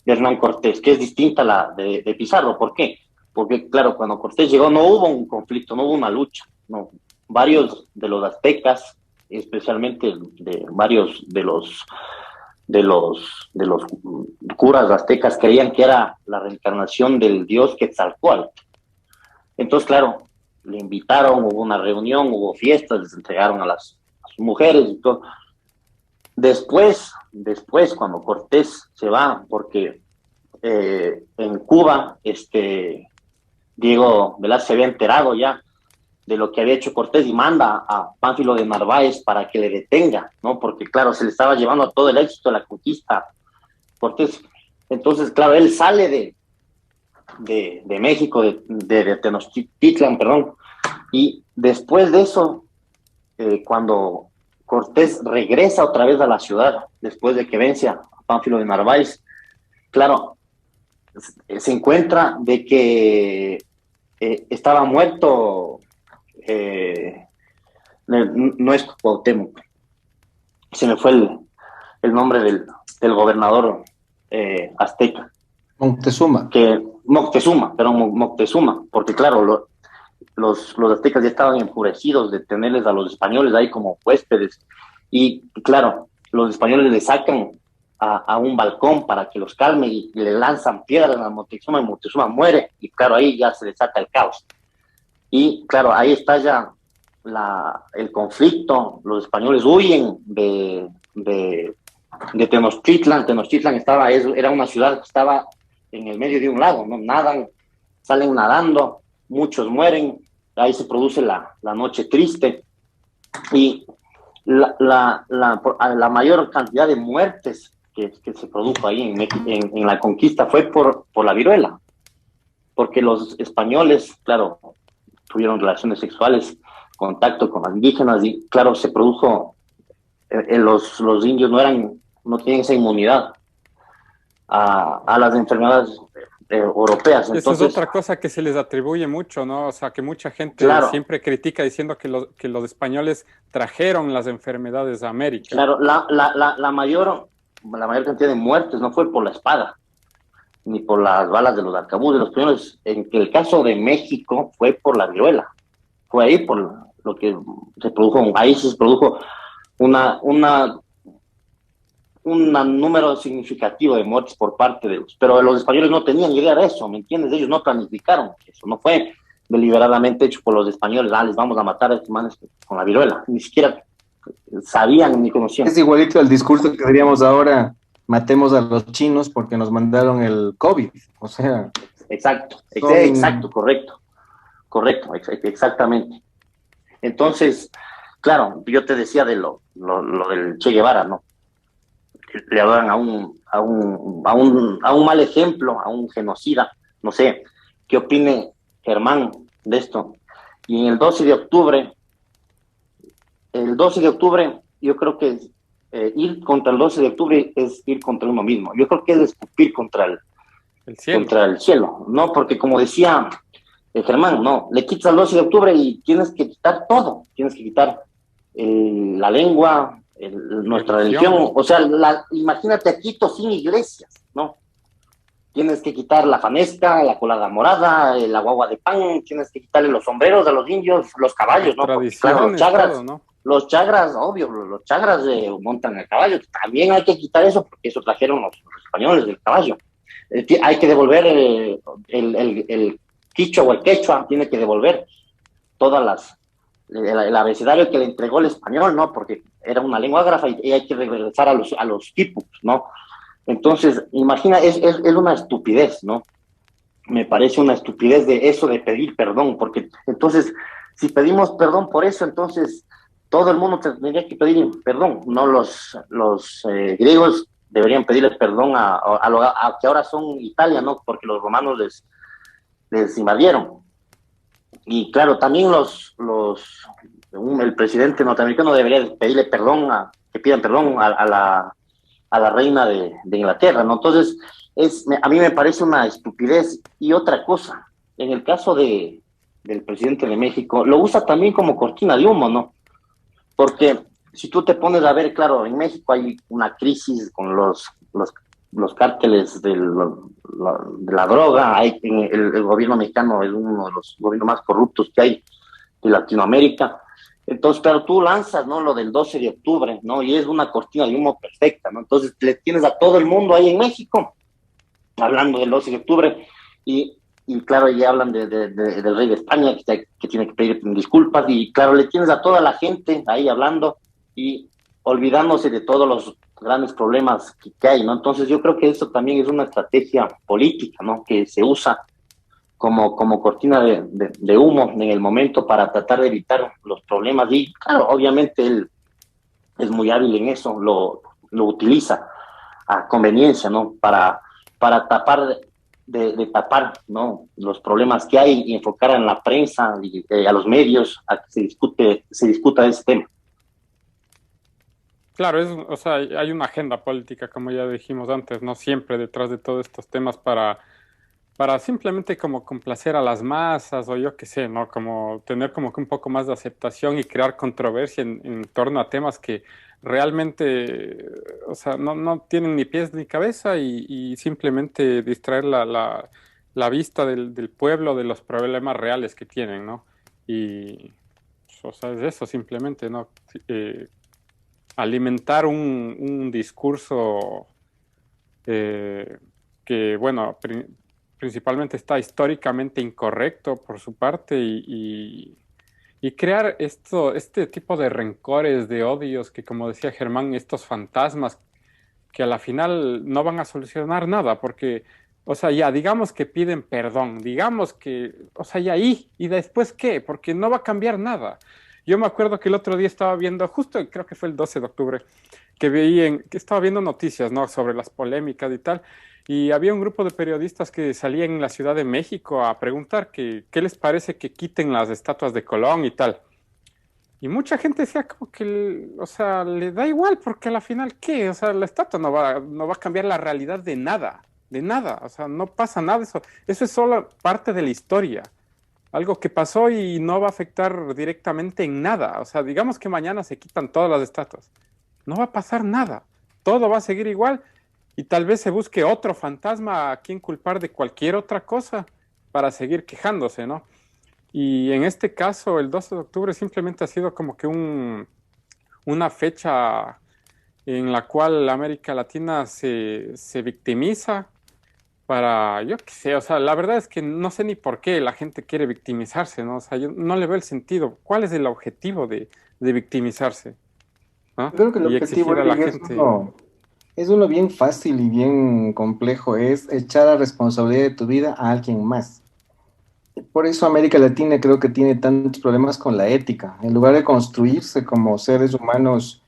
S2: Hernán Cortés, que es distinta a la de Pizarro. ¿Por qué? Porque, claro, cuando Cortés llegó no hubo un conflicto, no hubo una lucha. No. Varios de los aztecas, especialmente de varios de los curas aztecas, creían que era la reencarnación del dios Quetzalcóatl. Entonces, claro, le invitaron, hubo una reunión, hubo fiestas, les entregaron a sus mujeres y todo. Después, cuando Cortés se va, porque en Cuba, Diego Velázquez se había enterado ya de lo que había hecho Cortés y manda a Pánfilo de Narváez para que le detenga, ¿no? Porque, claro, se le estaba llevando todo el éxito de la conquista Cortés. Entonces, claro, él sale de México, de Tenochtitlan, perdón, y después de eso, cuando Cortés regresa otra vez a la ciudad, después de que vence a Pánfilo de Narváez, claro, se encuentra de que estaba muerto, no es Cuauhtémoc, se me fue el nombre del gobernador azteca.
S3: Moctezuma.
S2: Moctezuma, porque claro, los aztecas ya estaban enfurecidos de tenerles a los españoles ahí como huéspedes, y claro, los españoles le sacan a un balcón para que los calme y le lanzan piedras a Moctezuma y Moctezuma muere, y claro, ahí ya se desata el caos. Y claro, ahí está ya el conflicto, los españoles huyen de Tenochtitlan. Tenochtitlan era una ciudad que estaba en el medio de un lago, ¿no? Nadan, salen nadando, muchos mueren, ahí se produce la noche triste, y la mayor cantidad de muertes que se produjo ahí en la conquista fue por la viruela, porque los españoles, claro, tuvieron relaciones sexuales, contacto con las indígenas, y claro, se produjo, los indios no tienen esa inmunidad a las enfermedades europeas. Entonces,
S1: esa es otra cosa que se les atribuye mucho, ¿no? O sea, que mucha gente siempre critica diciendo que los españoles trajeron las enfermedades a América.
S2: Claro, la mayor cantidad de muertes no fue por la espada, ni por las balas de los arcabuces de los españoles. En el caso de México fue por la viruela. Fue ahí por lo que se produjo. Ahí se produjo un número significativo de muertes por parte de ellos. Pero los españoles no tenían idea de eso, ¿me entiendes? Ellos no planificaron eso. No fue deliberadamente hecho por los españoles. Les vamos a matar a estos manes con la viruela. Ni siquiera sabían ni conocían.
S3: Es igualito al discurso que diríamos ahora: matemos a los chinos porque nos mandaron el COVID. O sea...
S2: Exacto, correcto, exactamente. Entonces, claro, yo te decía de lo del Che Guevara, ¿no? Le hablan a un mal ejemplo, a un genocida. No sé qué opine Germán de esto. Y en el 12 de octubre, yo creo que ir contra el 12 de octubre es ir contra uno mismo. Yo creo que es escupir contra el cielo, ¿no? Porque como decía Germán, no, le quitas el 12 de octubre y tienes que quitar todo. Tienes que quitar la lengua, nuestra religión. O sea, imagínate a Quito sin iglesias, ¿no? Tienes que quitar la fanesca, la colada morada, la guagua de pan, tienes que quitarle los sombreros a los indios, los caballos, ¿no? Porque, claro, los chagras, obvio, los chagras montan el caballo. También hay que quitar eso, porque eso trajeron los españoles del caballo. Hay que devolver el quichua o el quechua, tiene que devolver todas el abecedario que le entregó el español, ¿no? Porque era una lengua ágrafa y hay que regresar a los tipos, ¿no? Entonces, imagina, es una estupidez, ¿no? Me parece una estupidez de eso de pedir perdón, porque entonces, si pedimos perdón por eso, entonces todo el mundo tendría que pedir perdón, no los griegos deberían pedirles perdón a que ahora son Italia, ¿no? Porque los romanos les invadieron. Y claro, también el presidente norteamericano debería pedirle perdón, que pidan perdón a la reina de Inglaterra, ¿no? Entonces, a mí me parece una estupidez. Y otra cosa, en el caso del presidente de México, lo usa también como cortina de humo, ¿no? Porque si tú te pones a ver, claro, en México hay una crisis con los cárteles de la droga. El gobierno mexicano es uno de los gobiernos más corruptos que hay de Latinoamérica. Entonces, pero tú lanzas, ¿no?, lo del 12 de octubre, ¿no? Y es una cortina de humo perfecta, ¿no? Entonces, le tienes a todo el mundo ahí en México hablando del 12 de octubre y claro, ya hablan del rey de España que tiene que pedir disculpas, y claro, le tienes a toda la gente ahí hablando y olvidándose de todos los grandes problemas que hay, ¿no? Entonces yo creo que eso también es una estrategia política, ¿no?, que se usa como cortina de humo en el momento para tratar de evitar los problemas. Y claro, obviamente él es muy hábil en eso, lo utiliza a conveniencia, ¿no? Para tapar, de tapar, ¿no? Los problemas que hay y enfocar en la prensa y a los medios a que se discuta ese tema.
S1: Claro, o sea, hay una agenda política, como ya dijimos antes, no siempre detrás de todos estos temas para simplemente como complacer a las masas o yo qué sé, ¿no? Como tener como que un poco más de aceptación y crear controversia en torno a temas que realmente, o sea, no tienen ni pies ni cabeza y simplemente distraer la vista del pueblo de los problemas reales que tienen, ¿no? Y, o sea, es eso simplemente, ¿no? Eh, alimentar un discurso eh, que, bueno, principalmente está históricamente incorrecto por su parte y crear este tipo de rencores, de odios, que como decía Germán, estos fantasmas que a la final no van a solucionar nada, porque, o sea, ya digamos que piden perdón, digamos que, o sea, ya ahí, ¿y después qué? Porque no va a cambiar nada. Yo me acuerdo que el otro día estaba viendo, justo creo que fue el 12 de octubre, que estaba viendo noticias, ¿no? Sobre las polémicas y tal, y había un grupo de periodistas que salían en la Ciudad de México a preguntar que, qué les parece que quiten las estatuas de Colón y tal. Y mucha gente decía como que, o sea, le da igual porque a la final, ¿qué? O sea, la estatua no va a cambiar la realidad de nada, o sea, no pasa nada, eso es solo parte de la historia, algo que pasó y no va a afectar directamente en nada, o sea, digamos que mañana se quitan todas las estatuas, no va a pasar nada, todo va a seguir igual y tal vez se busque otro fantasma a quien culpar de cualquier otra cosa para seguir quejándose, ¿no? Y en este caso, el 12 de octubre simplemente ha sido como que una fecha en la cual América Latina se victimiza para, yo qué sé, o sea, la verdad es que no sé ni por qué la gente quiere victimizarse, ¿no? O sea, yo no le veo el sentido. ¿Cuál es el objetivo de victimizarse? ¿No?
S3: Creo que el
S1: Y
S3: objetivo,
S1: exigir a la
S3: Eric,
S1: gente.
S3: es uno bien fácil y bien complejo, es echar la responsabilidad de tu vida a alguien más. Por eso América Latina creo que tiene tantos problemas con la ética. En lugar de construirse como seres humanos,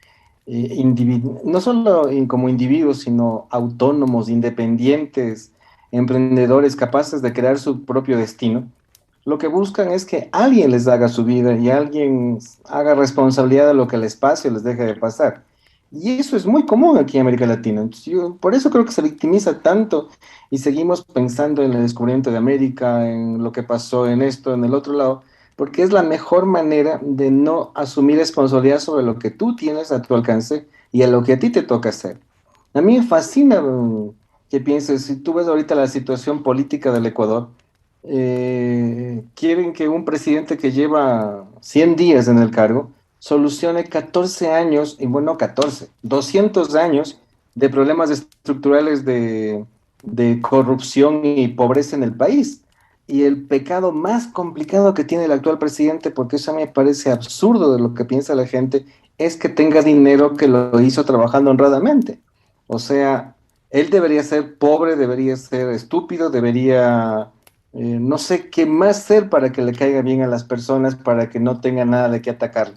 S3: no solo como individuos, sino autónomos, independientes, emprendedores, capaces de crear su propio destino, lo que buscan es que alguien les haga su vida y alguien haga responsabilidad de lo que les pase o les deje de pasar. Y eso es muy común aquí en América Latina. Entonces, por eso creo que se victimiza tanto y seguimos pensando en el descubrimiento de América, en lo que pasó en esto, en el otro lado, porque es la mejor manera de no asumir responsabilidad sobre lo que tú tienes a tu alcance y a lo que a ti te toca hacer. A mí me fascina que pienses, si tú ves ahorita la situación política del Ecuador, quieren que un presidente que lleva 100 días en el cargo solucione 14 años, y bueno, 14, 200 años de problemas estructurales de corrupción y pobreza en el país. Y el pecado más complicado que tiene el actual presidente, porque eso a mí me parece absurdo de lo que piensa la gente, es que tenga dinero que lo hizo trabajando honradamente. O sea, él debería ser pobre, debería ser estúpido, debería no sé qué más hacer para que le caiga bien a las personas, para que no tenga nada de qué atacar.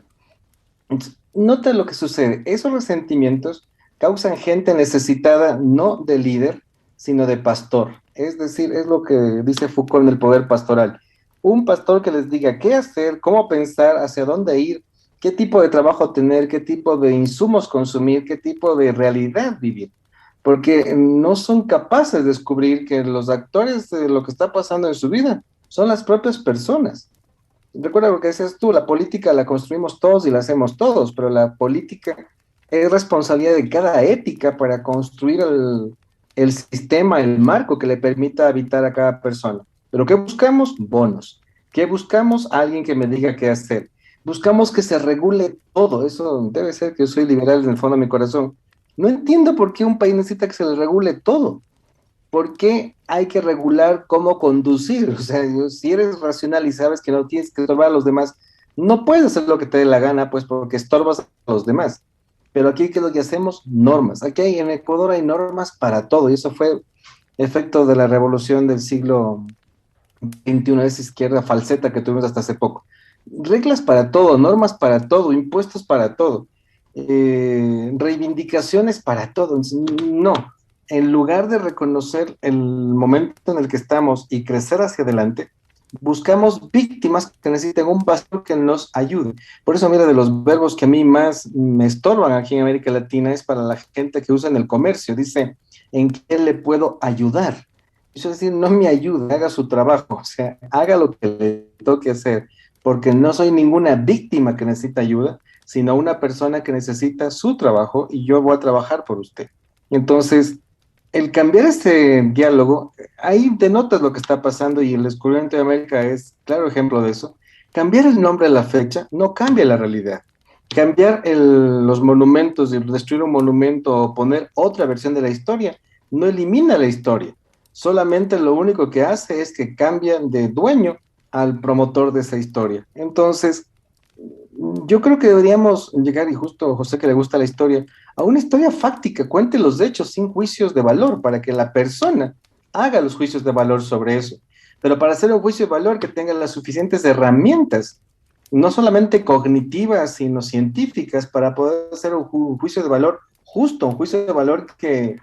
S3: Entonces, nota lo que sucede. Esos resentimientos causan gente necesitada no de líder, sino de pastor. Es decir, es lo que dice Foucault en el poder pastoral. Un pastor que les diga qué hacer, cómo pensar, hacia dónde ir, qué tipo de trabajo tener, qué tipo de insumos consumir, qué tipo de realidad vivir. Porque no son capaces de descubrir que los actores de lo que está pasando en su vida son las propias personas. Recuerda lo que decías tú, la política la construimos todos y la hacemos todos, pero la política es responsabilidad de cada ética para construir el sistema, el marco que le permita habitar a cada persona. Pero ¿qué buscamos? Bonos. ¿Qué buscamos? Alguien que me diga qué hacer. Buscamos que se regule todo. Eso debe ser que yo soy liberal en el fondo de mi corazón. No entiendo por qué un país necesita que se le regule todo. ¿Por qué hay que regular cómo conducir? O sea, si eres racional y sabes que no tienes que estorbar a los demás, no puedes hacer lo que te dé la gana, pues porque estorbas a los demás. Pero aquí, ¿qué es lo que hacemos? Normas. Aquí en Ecuador hay normas para todo, y eso fue efecto de la revolución del siglo 21, esa izquierda falseta que tuvimos hasta hace poco. Reglas para todo, normas para todo, impuestos para todo, reivindicaciones para todo. No, en lugar de reconocer el momento en el que estamos y crecer hacia adelante, buscamos víctimas que necesiten un pastor que nos ayude. Por eso, mira, de los verbos que a mí más me estorban aquí en América Latina es para la gente que usa en el comercio. Dice, ¿en qué le puedo ayudar? Eso es decir, no me ayude, haga su trabajo, o sea, haga lo que le toque hacer, porque no soy ninguna víctima que necesita ayuda, sino una persona que necesita su trabajo y yo voy a trabajar por usted. Entonces, el cambiar ese diálogo, ahí denotas lo que está pasando y el descubrimiento de América es claro ejemplo de eso. Cambiar el nombre a la fecha no cambia la realidad. Cambiar los monumentos y destruir un monumento o poner otra versión de la historia no elimina la historia. Solamente lo único que hace es que cambian de dueño al promotor de esa historia. Entonces, yo creo que deberíamos llegar, y justo a José que le gusta la historia, a una historia fáctica, cuente los hechos sin juicios de valor, para que la persona haga los juicios de valor sobre eso. Pero para hacer un juicio de valor que tenga las suficientes herramientas, no solamente cognitivas, sino científicas, para poder hacer un juicio de valor justo, un juicio de valor que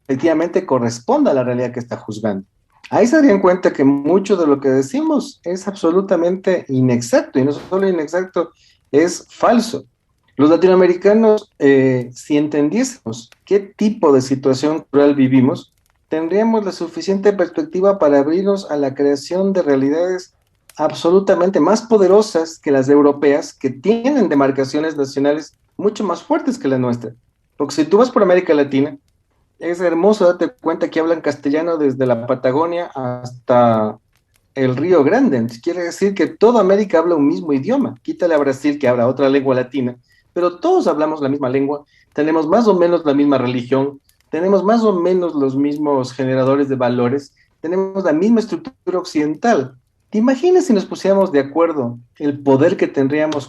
S3: efectivamente corresponda a la realidad que está juzgando. Ahí se darían cuenta que mucho de lo que decimos es absolutamente inexacto, y no solo inexacto, es falso. Los latinoamericanos, si entendiésemos qué tipo de situación cultural vivimos, tendríamos la suficiente perspectiva para abrirnos a la creación de realidades absolutamente más poderosas que las europeas, que tienen demarcaciones nacionales mucho más fuertes que la nuestra. Porque si tú vas por América Latina, es hermoso darte cuenta que hablan castellano desde la Patagonia hasta el Río Grande. Entonces, quiere decir que toda América habla un mismo idioma. Quítale a Brasil, que habla otra lengua latina, pero todos hablamos la misma lengua, tenemos más o menos la misma religión, tenemos más o menos los mismos generadores de valores, tenemos la misma estructura occidental. ¿Te imaginas si nos pusiéramos de acuerdo el poder que tendríamos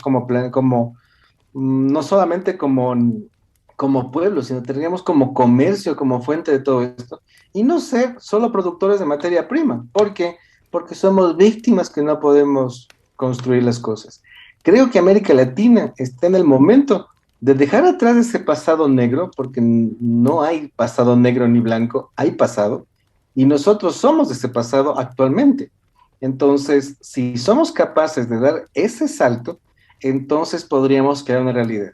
S3: no solamente como pueblo, sino tendríamos como comercio, como fuente de todo esto, y no ser solo productores de materia prima? ¿Por qué? Porque somos víctimas que no podemos construir las cosas. Creo que América Latina está en el momento de dejar atrás ese pasado negro, porque no hay pasado negro ni blanco, hay pasado, y nosotros somos ese pasado actualmente. Entonces, si somos capaces de dar ese salto, entonces podríamos crear una realidad.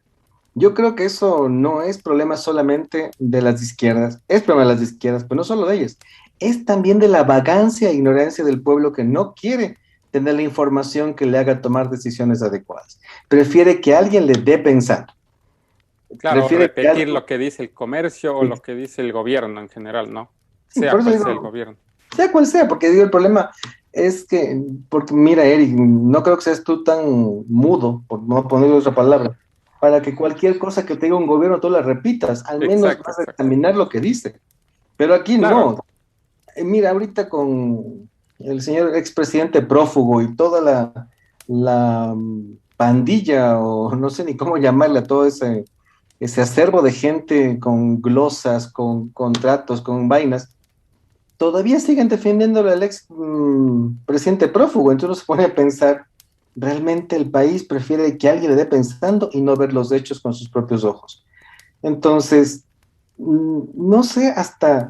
S3: Yo creo que eso no es problema solamente de las izquierdas, es problema de las izquierdas, pero no solo de ellas, es también de la vagancia e ignorancia del pueblo que no quiere tener la información que le haga tomar decisiones adecuadas. Prefiere que alguien le dé pensar.
S1: Claro,
S3: Prefiere
S1: repetir lo que dice el comercio o lo que dice el gobierno en general, ¿no? Sea
S3: por eso
S1: cual
S3: digo,
S1: sea el gobierno.
S3: sea cual sea, porque digo, el problema es que, porque mira, Eric, no creo que seas tú tan mudo, por no poner otra palabra, para que cualquier cosa que te diga un gobierno tú la repitas, al menos
S1: Exacto,
S3: vas a
S1: exacto.
S3: examinar lo que dice. Pero aquí
S1: Claro.
S3: no. Mira, ahorita con el señor expresidente prófugo y toda la pandilla, o no sé ni cómo llamarle a todo ese acervo de gente con glosas, con contratos, con vainas, todavía siguen defendiéndole al ex presidente prófugo. Entonces uno se pone a pensar, realmente el país prefiere que alguien le dé pensando y no ver los hechos con sus propios ojos. Entonces, no sé hasta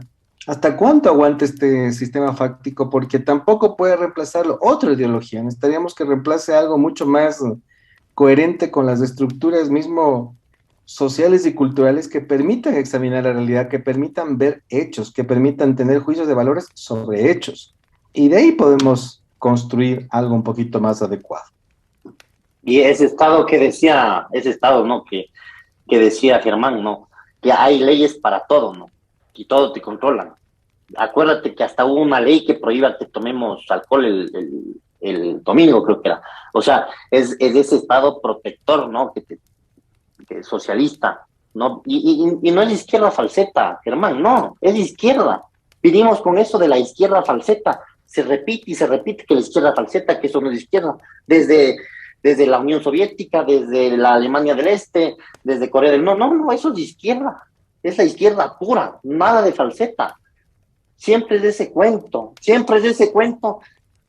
S3: cuánto aguanta este sistema fáctico, porque tampoco puede reemplazarlo otra ideología. Necesitaríamos que reemplace algo mucho más coherente con las estructuras mismo sociales y culturales que permitan examinar la realidad, que permitan ver hechos, que permitan tener juicios de valores sobre hechos. Y de ahí podemos construir algo un poquito más adecuado.
S2: Y ese estado que decía, ese estado, ¿no? Que decía Germán, ¿no? Que hay leyes para todo, ¿no? Y todo te controlan. Acuérdate que hasta hubo una ley que prohíba que tomemos alcohol el domingo, creo que era. O sea, es ese estado protector, ¿no? Que socialista, ¿no? Y no es izquierda falseta, Germán, no, es izquierda. Vinimos con eso de la izquierda falseta. Se repite y se repite que la izquierda falseta, que eso no es izquierda. Desde la Unión Soviética, desde la Alemania del Este, desde Corea del Norte. No, eso es de izquierda. Es la izquierda pura, nada de falseta. Siempre es de ese cuento,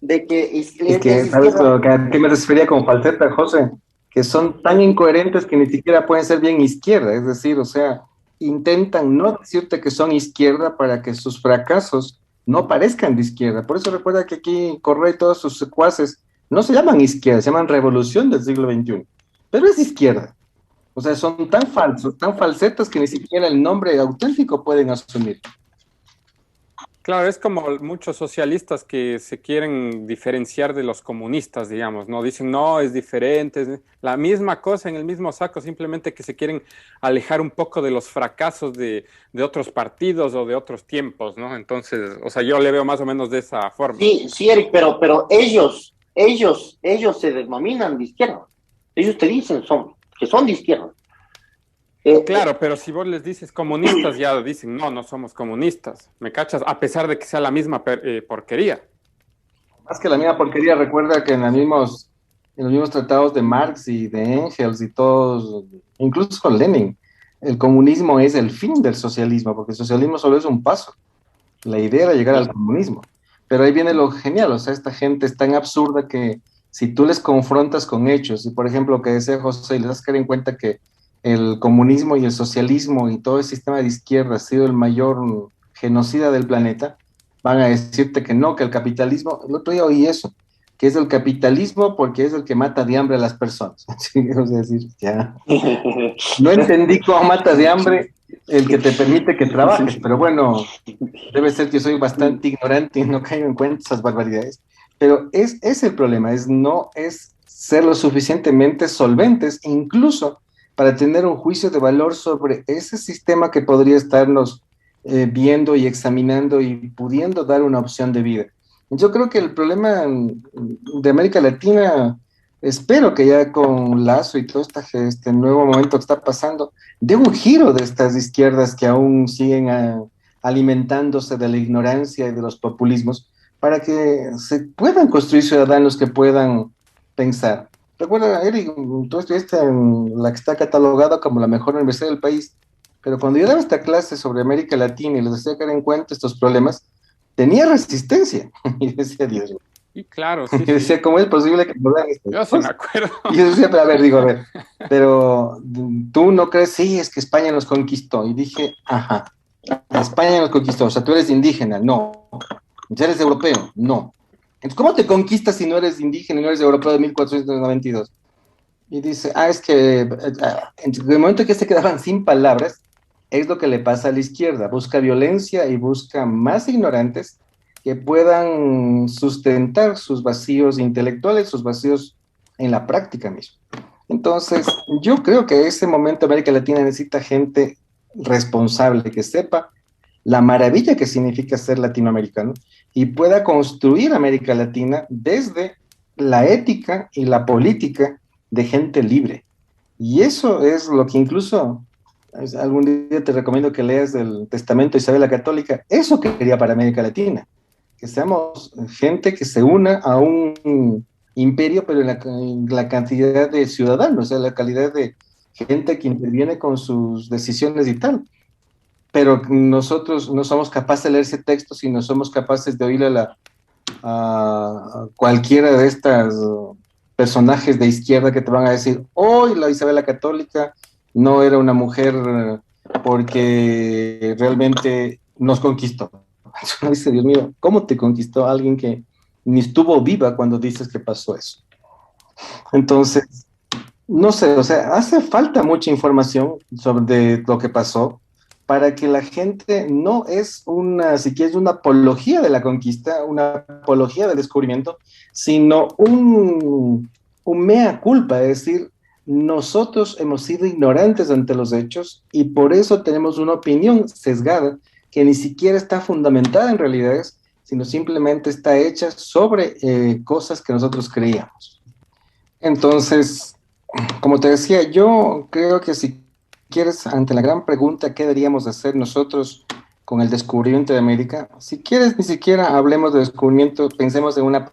S2: de que
S3: Es que,
S2: es
S3: ¿sabes
S2: izquierda.
S3: a qué me refería con falseta, José? Que son tan incoherentes que ni siquiera pueden ser bien izquierda, es decir, o sea, intentan no decirte que son izquierda para que sus fracasos no parezcan de izquierda. Por eso recuerda que aquí Correa y todos sus secuaces no se llaman izquierda, se llaman revolución del siglo XXI, pero es izquierda. O sea, son tan falsos, tan falsetas que ni siquiera el nombre auténtico pueden asumir.
S1: Claro, es como muchos socialistas que se quieren diferenciar de los comunistas, digamos, ¿no? Dicen, no, es diferente, es la misma cosa en el mismo saco, simplemente que se quieren alejar un poco de los fracasos de otros partidos o de otros tiempos, ¿no? Entonces, o sea, yo le veo más o menos de esa forma.
S2: Sí, sí, Eric, pero ellos se denominan de izquierda. Ellos te dicen que son de izquierda. Eh,
S1: Claro, pero si vos les dices comunistas, ya dicen, no, no somos comunistas, ¿me cachas? A pesar de que sea la misma porquería.
S3: Más que la misma porquería, recuerda que en los mismos tratados de Marx y de Engels y todos, incluso Lenin, el comunismo es el fin del socialismo, porque el socialismo solo es un paso. La idea era llegar al comunismo. Pero ahí viene lo genial, o sea, esta gente es tan absurda que si tú les confrontas con hechos, y por ejemplo, lo que decía José, y les das que dar en cuenta que el comunismo y el socialismo y todo el sistema de izquierda ha sido el mayor genocida del planeta, van a decirte que no, que el capitalismo, el otro día oí eso, que es el capitalismo porque es el que mata de hambre a las personas. Sí, o sea, decir, ya. No entendí cómo mata de hambre el que te permite que trabajes, pero bueno, debe ser que soy bastante ignorante y no caigo en cuenta esas barbaridades. Pero es el problema, no es ser lo suficientemente solventes, incluso para tener un juicio de valor sobre ese sistema que podría estarnos viendo y examinando y pudiendo dar una opción de vida. Yo creo que el problema de América Latina, espero que ya con Lazo y todo este nuevo momento que está pasando, dé un giro de estas izquierdas que aún siguen alimentándose de la ignorancia y de los populismos para que se puedan construir ciudadanos que puedan pensar. Recuerda, Eric, tú estuviste en la que está catalogada como la mejor universidad del país, pero cuando yo daba esta clase sobre América Latina y les hacía caer en cuenta estos problemas, tenía resistencia. Y decía, Dios mío.
S1: Y claro,
S3: Y
S1: sí, sí,
S3: decía, ¿cómo es posible que no vean estas
S1: yo sí me
S3: cosas?
S1: acuerdo.
S3: Y yo decía, pero a ver, digo, a ver, pero tú no crees, sí, es que España nos conquistó. Y dije, ajá, España nos conquistó, o sea, tú eres indígena, no. ¿Eres europeo? No. Entonces, ¿cómo te conquistas si no eres indígena y no eres europeo de 1492? Y dice, es que en el momento que se quedaban sin palabras, es lo que le pasa a la izquierda. Busca violencia y busca más ignorantes que puedan sustentar sus vacíos intelectuales, sus vacíos en la práctica misma. Entonces, yo creo que en ese momento América Latina necesita gente responsable que sepa la maravilla que significa ser latinoamericano y pueda construir América Latina desde la ética y la política de gente libre. Y eso es lo que incluso algún día te recomiendo que leas el Testamento de Isabel la Católica. Eso quería para América Latina, que seamos gente que se una a un imperio, pero en la cantidad de ciudadanos, o sea, la calidad de gente que interviene con sus decisiones y tal. Pero nosotros no somos capaces de leer ese texto si no somos capaces de oírle a cualquiera de estas personajes de izquierda que te van a decir, hoy la Isabel la Católica no era una mujer porque realmente nos conquistó. Uno dice, Dios mío, ¿cómo te conquistó alguien que ni estuvo viva cuando dices que pasó eso? Entonces, no sé, o sea, hace falta mucha información sobre lo que pasó para que la gente no es una, si quieres, una apología de la conquista, una apología del descubrimiento, sino un mea culpa, es decir, nosotros hemos sido ignorantes ante los hechos y por eso tenemos una opinión sesgada que ni siquiera está fundamentada en realidades, sino simplemente está hecha sobre cosas que nosotros creíamos. Entonces, como te decía, yo creo que si quieres, ante la gran pregunta, ¿qué deberíamos hacer nosotros con el descubrimiento de América? Si quieres, ni siquiera hablemos de descubrimiento, pensemos en una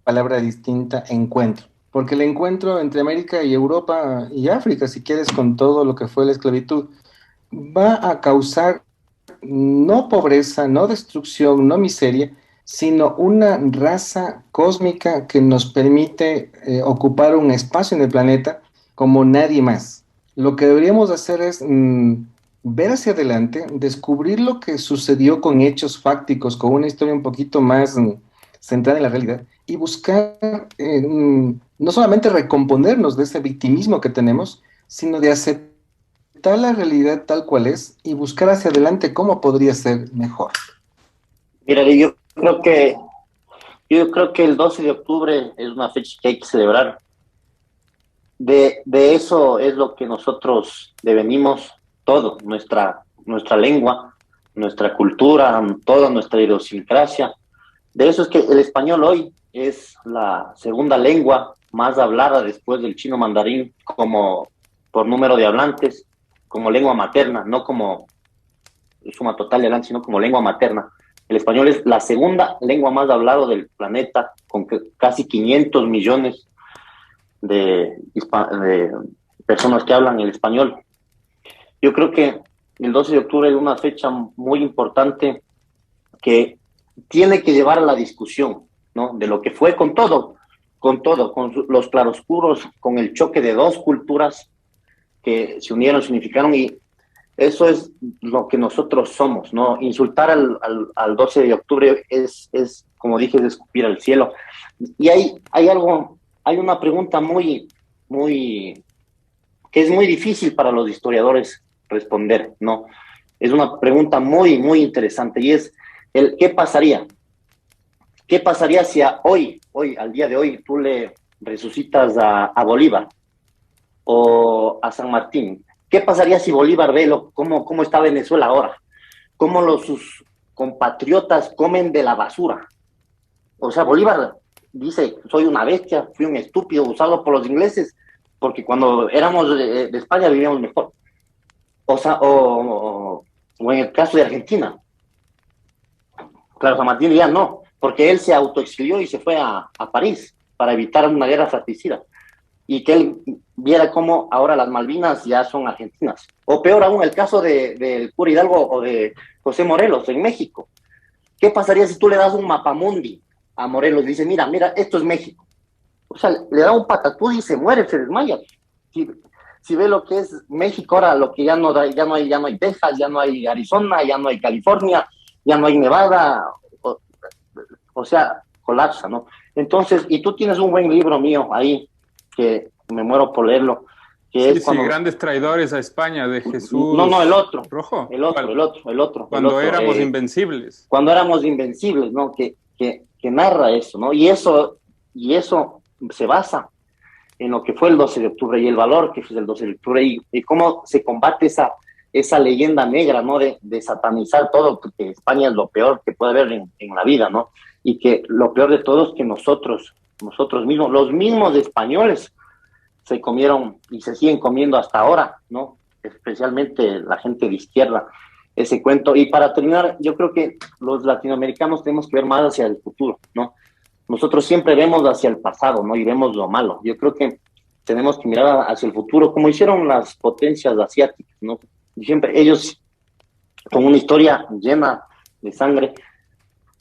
S3: palabra distinta, encuentro. Porque el encuentro entre América y Europa y África, si quieres, con todo lo que fue la esclavitud, va a causar no pobreza, no destrucción, no miseria, sino una raza cósmica que nos permite ocupar un espacio en el planeta como nadie más. Lo que deberíamos hacer es ver hacia adelante, descubrir lo que sucedió con hechos fácticos, con una historia un poquito más centrada en la realidad y buscar no solamente recomponernos de ese victimismo que tenemos, sino de aceptar la realidad tal cual es y buscar hacia adelante cómo podría ser mejor.
S2: Mira, yo creo que el 12 de octubre es una fecha que hay que celebrar. De eso es lo que nosotros devenimos, todo, nuestra lengua, nuestra cultura, toda nuestra idiosincrasia. De eso es que el español hoy es la segunda lengua más hablada después del chino mandarín, como por número de hablantes, como lengua materna, no como suma total de hablantes, sino como lengua materna. El español es la segunda lengua más hablada del planeta, con casi 500 millones de personas que hablan el español. Yo creo que el 12 de octubre es una fecha muy importante que tiene que llevar a la discusión, ¿no? De lo que fue con los claroscuros, con el choque de dos culturas que se unieron, se unificaron, y eso es lo que nosotros somos, ¿no? Insultar al 12 de octubre como dije, es escupir al cielo. Y hay una pregunta que es muy difícil para los historiadores responder, ¿no? Es una pregunta muy interesante, y es ¿qué pasaría? ¿Qué pasaría si al día de hoy, tú le resucitas a Bolívar o a San Martín? ¿Qué pasaría si Bolívar ve cómo está Venezuela ahora? ¿Cómo sus compatriotas comen de la basura? O sea, Bolívar dice, soy una bestia, fui un estúpido usado por los ingleses, porque cuando éramos de España vivíamos mejor. O sea, o en el caso de Argentina, claro, San Martín ya no, porque él se autoexilió y se fue a París para evitar una guerra fratricida. Y que él viera cómo ahora las Malvinas ya son argentinas. O peor aún, el caso del cura Hidalgo o de José Morelos en México. ¿Qué pasaría si tú le das un mapamundi a Morelos y dice, mira, esto es México? O sea, le da un patatús y se muere, se desmaya. Si ve lo que es México ahora, lo que ya no hay Texas, ya no hay Arizona, ya no hay California, ya no hay Nevada, o sea, colapsa, ¿no? Entonces, y tú tienes un buen libro mío ahí, que me muero por leerlo, que es cuando...
S1: Grandes traidores a España, de Jesús.
S2: No, el otro.
S1: ¿Rojo?
S2: El otro.
S1: Cuando éramos invencibles.
S2: Cuando éramos invencibles, ¿no? Que narra eso, ¿no? Y eso se basa en lo que fue el 12 de octubre y el valor que fue el 12 de octubre y cómo se combate esa leyenda negra, ¿no? De satanizar todo, que España es lo peor que puede haber en la vida, ¿no? Y que lo peor de todo es que nosotros mismos, los mismos españoles, se comieron y se siguen comiendo hasta ahora, ¿no? Especialmente la gente de izquierda, ese cuento. Y para terminar, yo creo que los latinoamericanos tenemos que ver más hacia el futuro, ¿no? Nosotros siempre vemos hacia el pasado, ¿no? Y vemos lo malo. Yo creo que tenemos que mirar hacia el futuro, como hicieron las potencias asiáticas, ¿no? Y siempre ellos, con una historia llena de sangre,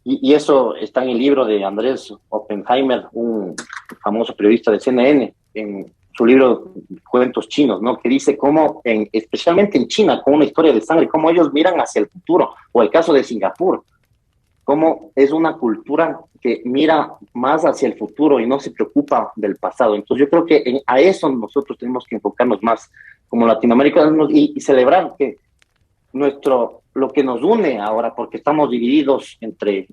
S2: y eso está en el libro de Andrés Oppenheimer, un famoso periodista de CNN, en su libro Cuentos Chinos, ¿no? Que dice cómo, especialmente en China, con una historia de sangre, cómo ellos miran hacia el futuro, o el caso de Singapur, cómo es una cultura que mira más hacia el futuro y no se preocupa del pasado. Entonces yo creo que a eso nosotros tenemos que enfocarnos más como latinoamericanos y celebrar que lo que nos une ahora, porque estamos divididos entre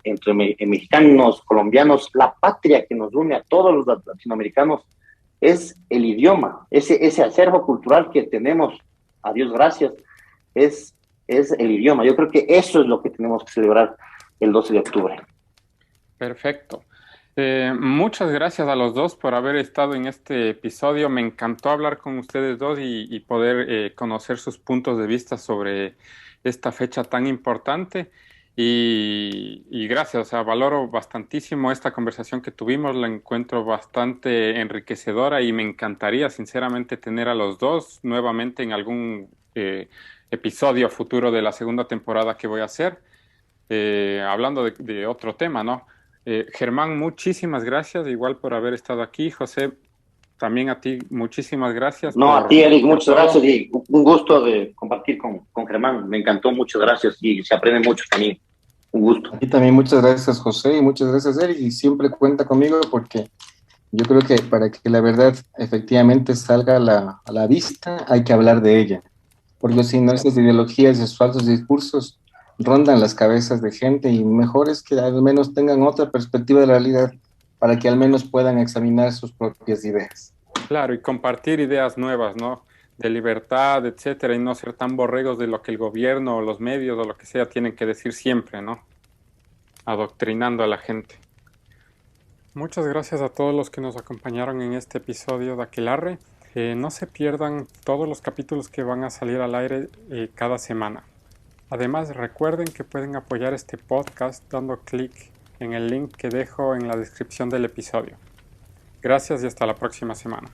S2: mexicanos, colombianos, la patria que nos une a todos los latinoamericanos es el idioma, ese acervo cultural que tenemos, a Dios gracias, es el idioma. Yo creo que eso es lo que tenemos que celebrar el 12 de octubre.
S1: Perfecto. Muchas gracias a los dos por haber estado en este episodio. Me encantó hablar con ustedes dos y poder conocer sus puntos de vista sobre esta fecha tan importante. Y gracias, o sea, valoro bastantísimo esta conversación que tuvimos, la encuentro bastante enriquecedora y me encantaría sinceramente tener a los dos nuevamente en algún episodio futuro de la segunda temporada que voy a hacer. hablando de otro tema, ¿no? Germán, muchísimas gracias, igual por haber estado aquí. José, también a ti, muchísimas gracias.
S2: No, a ti, Eric, muchas
S1: todo.
S2: gracias y un gusto de compartir con Germán. Me encantó, muchas gracias y se aprende mucho también. Un gusto.
S3: A ti también muchas gracias, José, y muchas gracias, Eric, y siempre cuenta conmigo porque yo creo que para que la verdad efectivamente salga a la vista hay que hablar de ella, porque si no, esas ideologías y esos falsos discursos rondan las cabezas de gente y mejor es que al menos tengan otra perspectiva de la realidad para que al menos puedan examinar sus propias ideas.
S1: Claro, y compartir ideas nuevas, ¿no? De libertad, etcétera, y no ser tan borregos de lo que el gobierno o los medios o lo que sea tienen que decir siempre, ¿no? Adoctrinando a la gente. Muchas gracias a todos los que nos acompañaron en este episodio de Aquelarre. No se pierdan todos los capítulos que van a salir al aire cada semana. Además, recuerden que pueden apoyar este podcast dando clic en el link que dejo en la descripción del episodio. Gracias y hasta la próxima semana.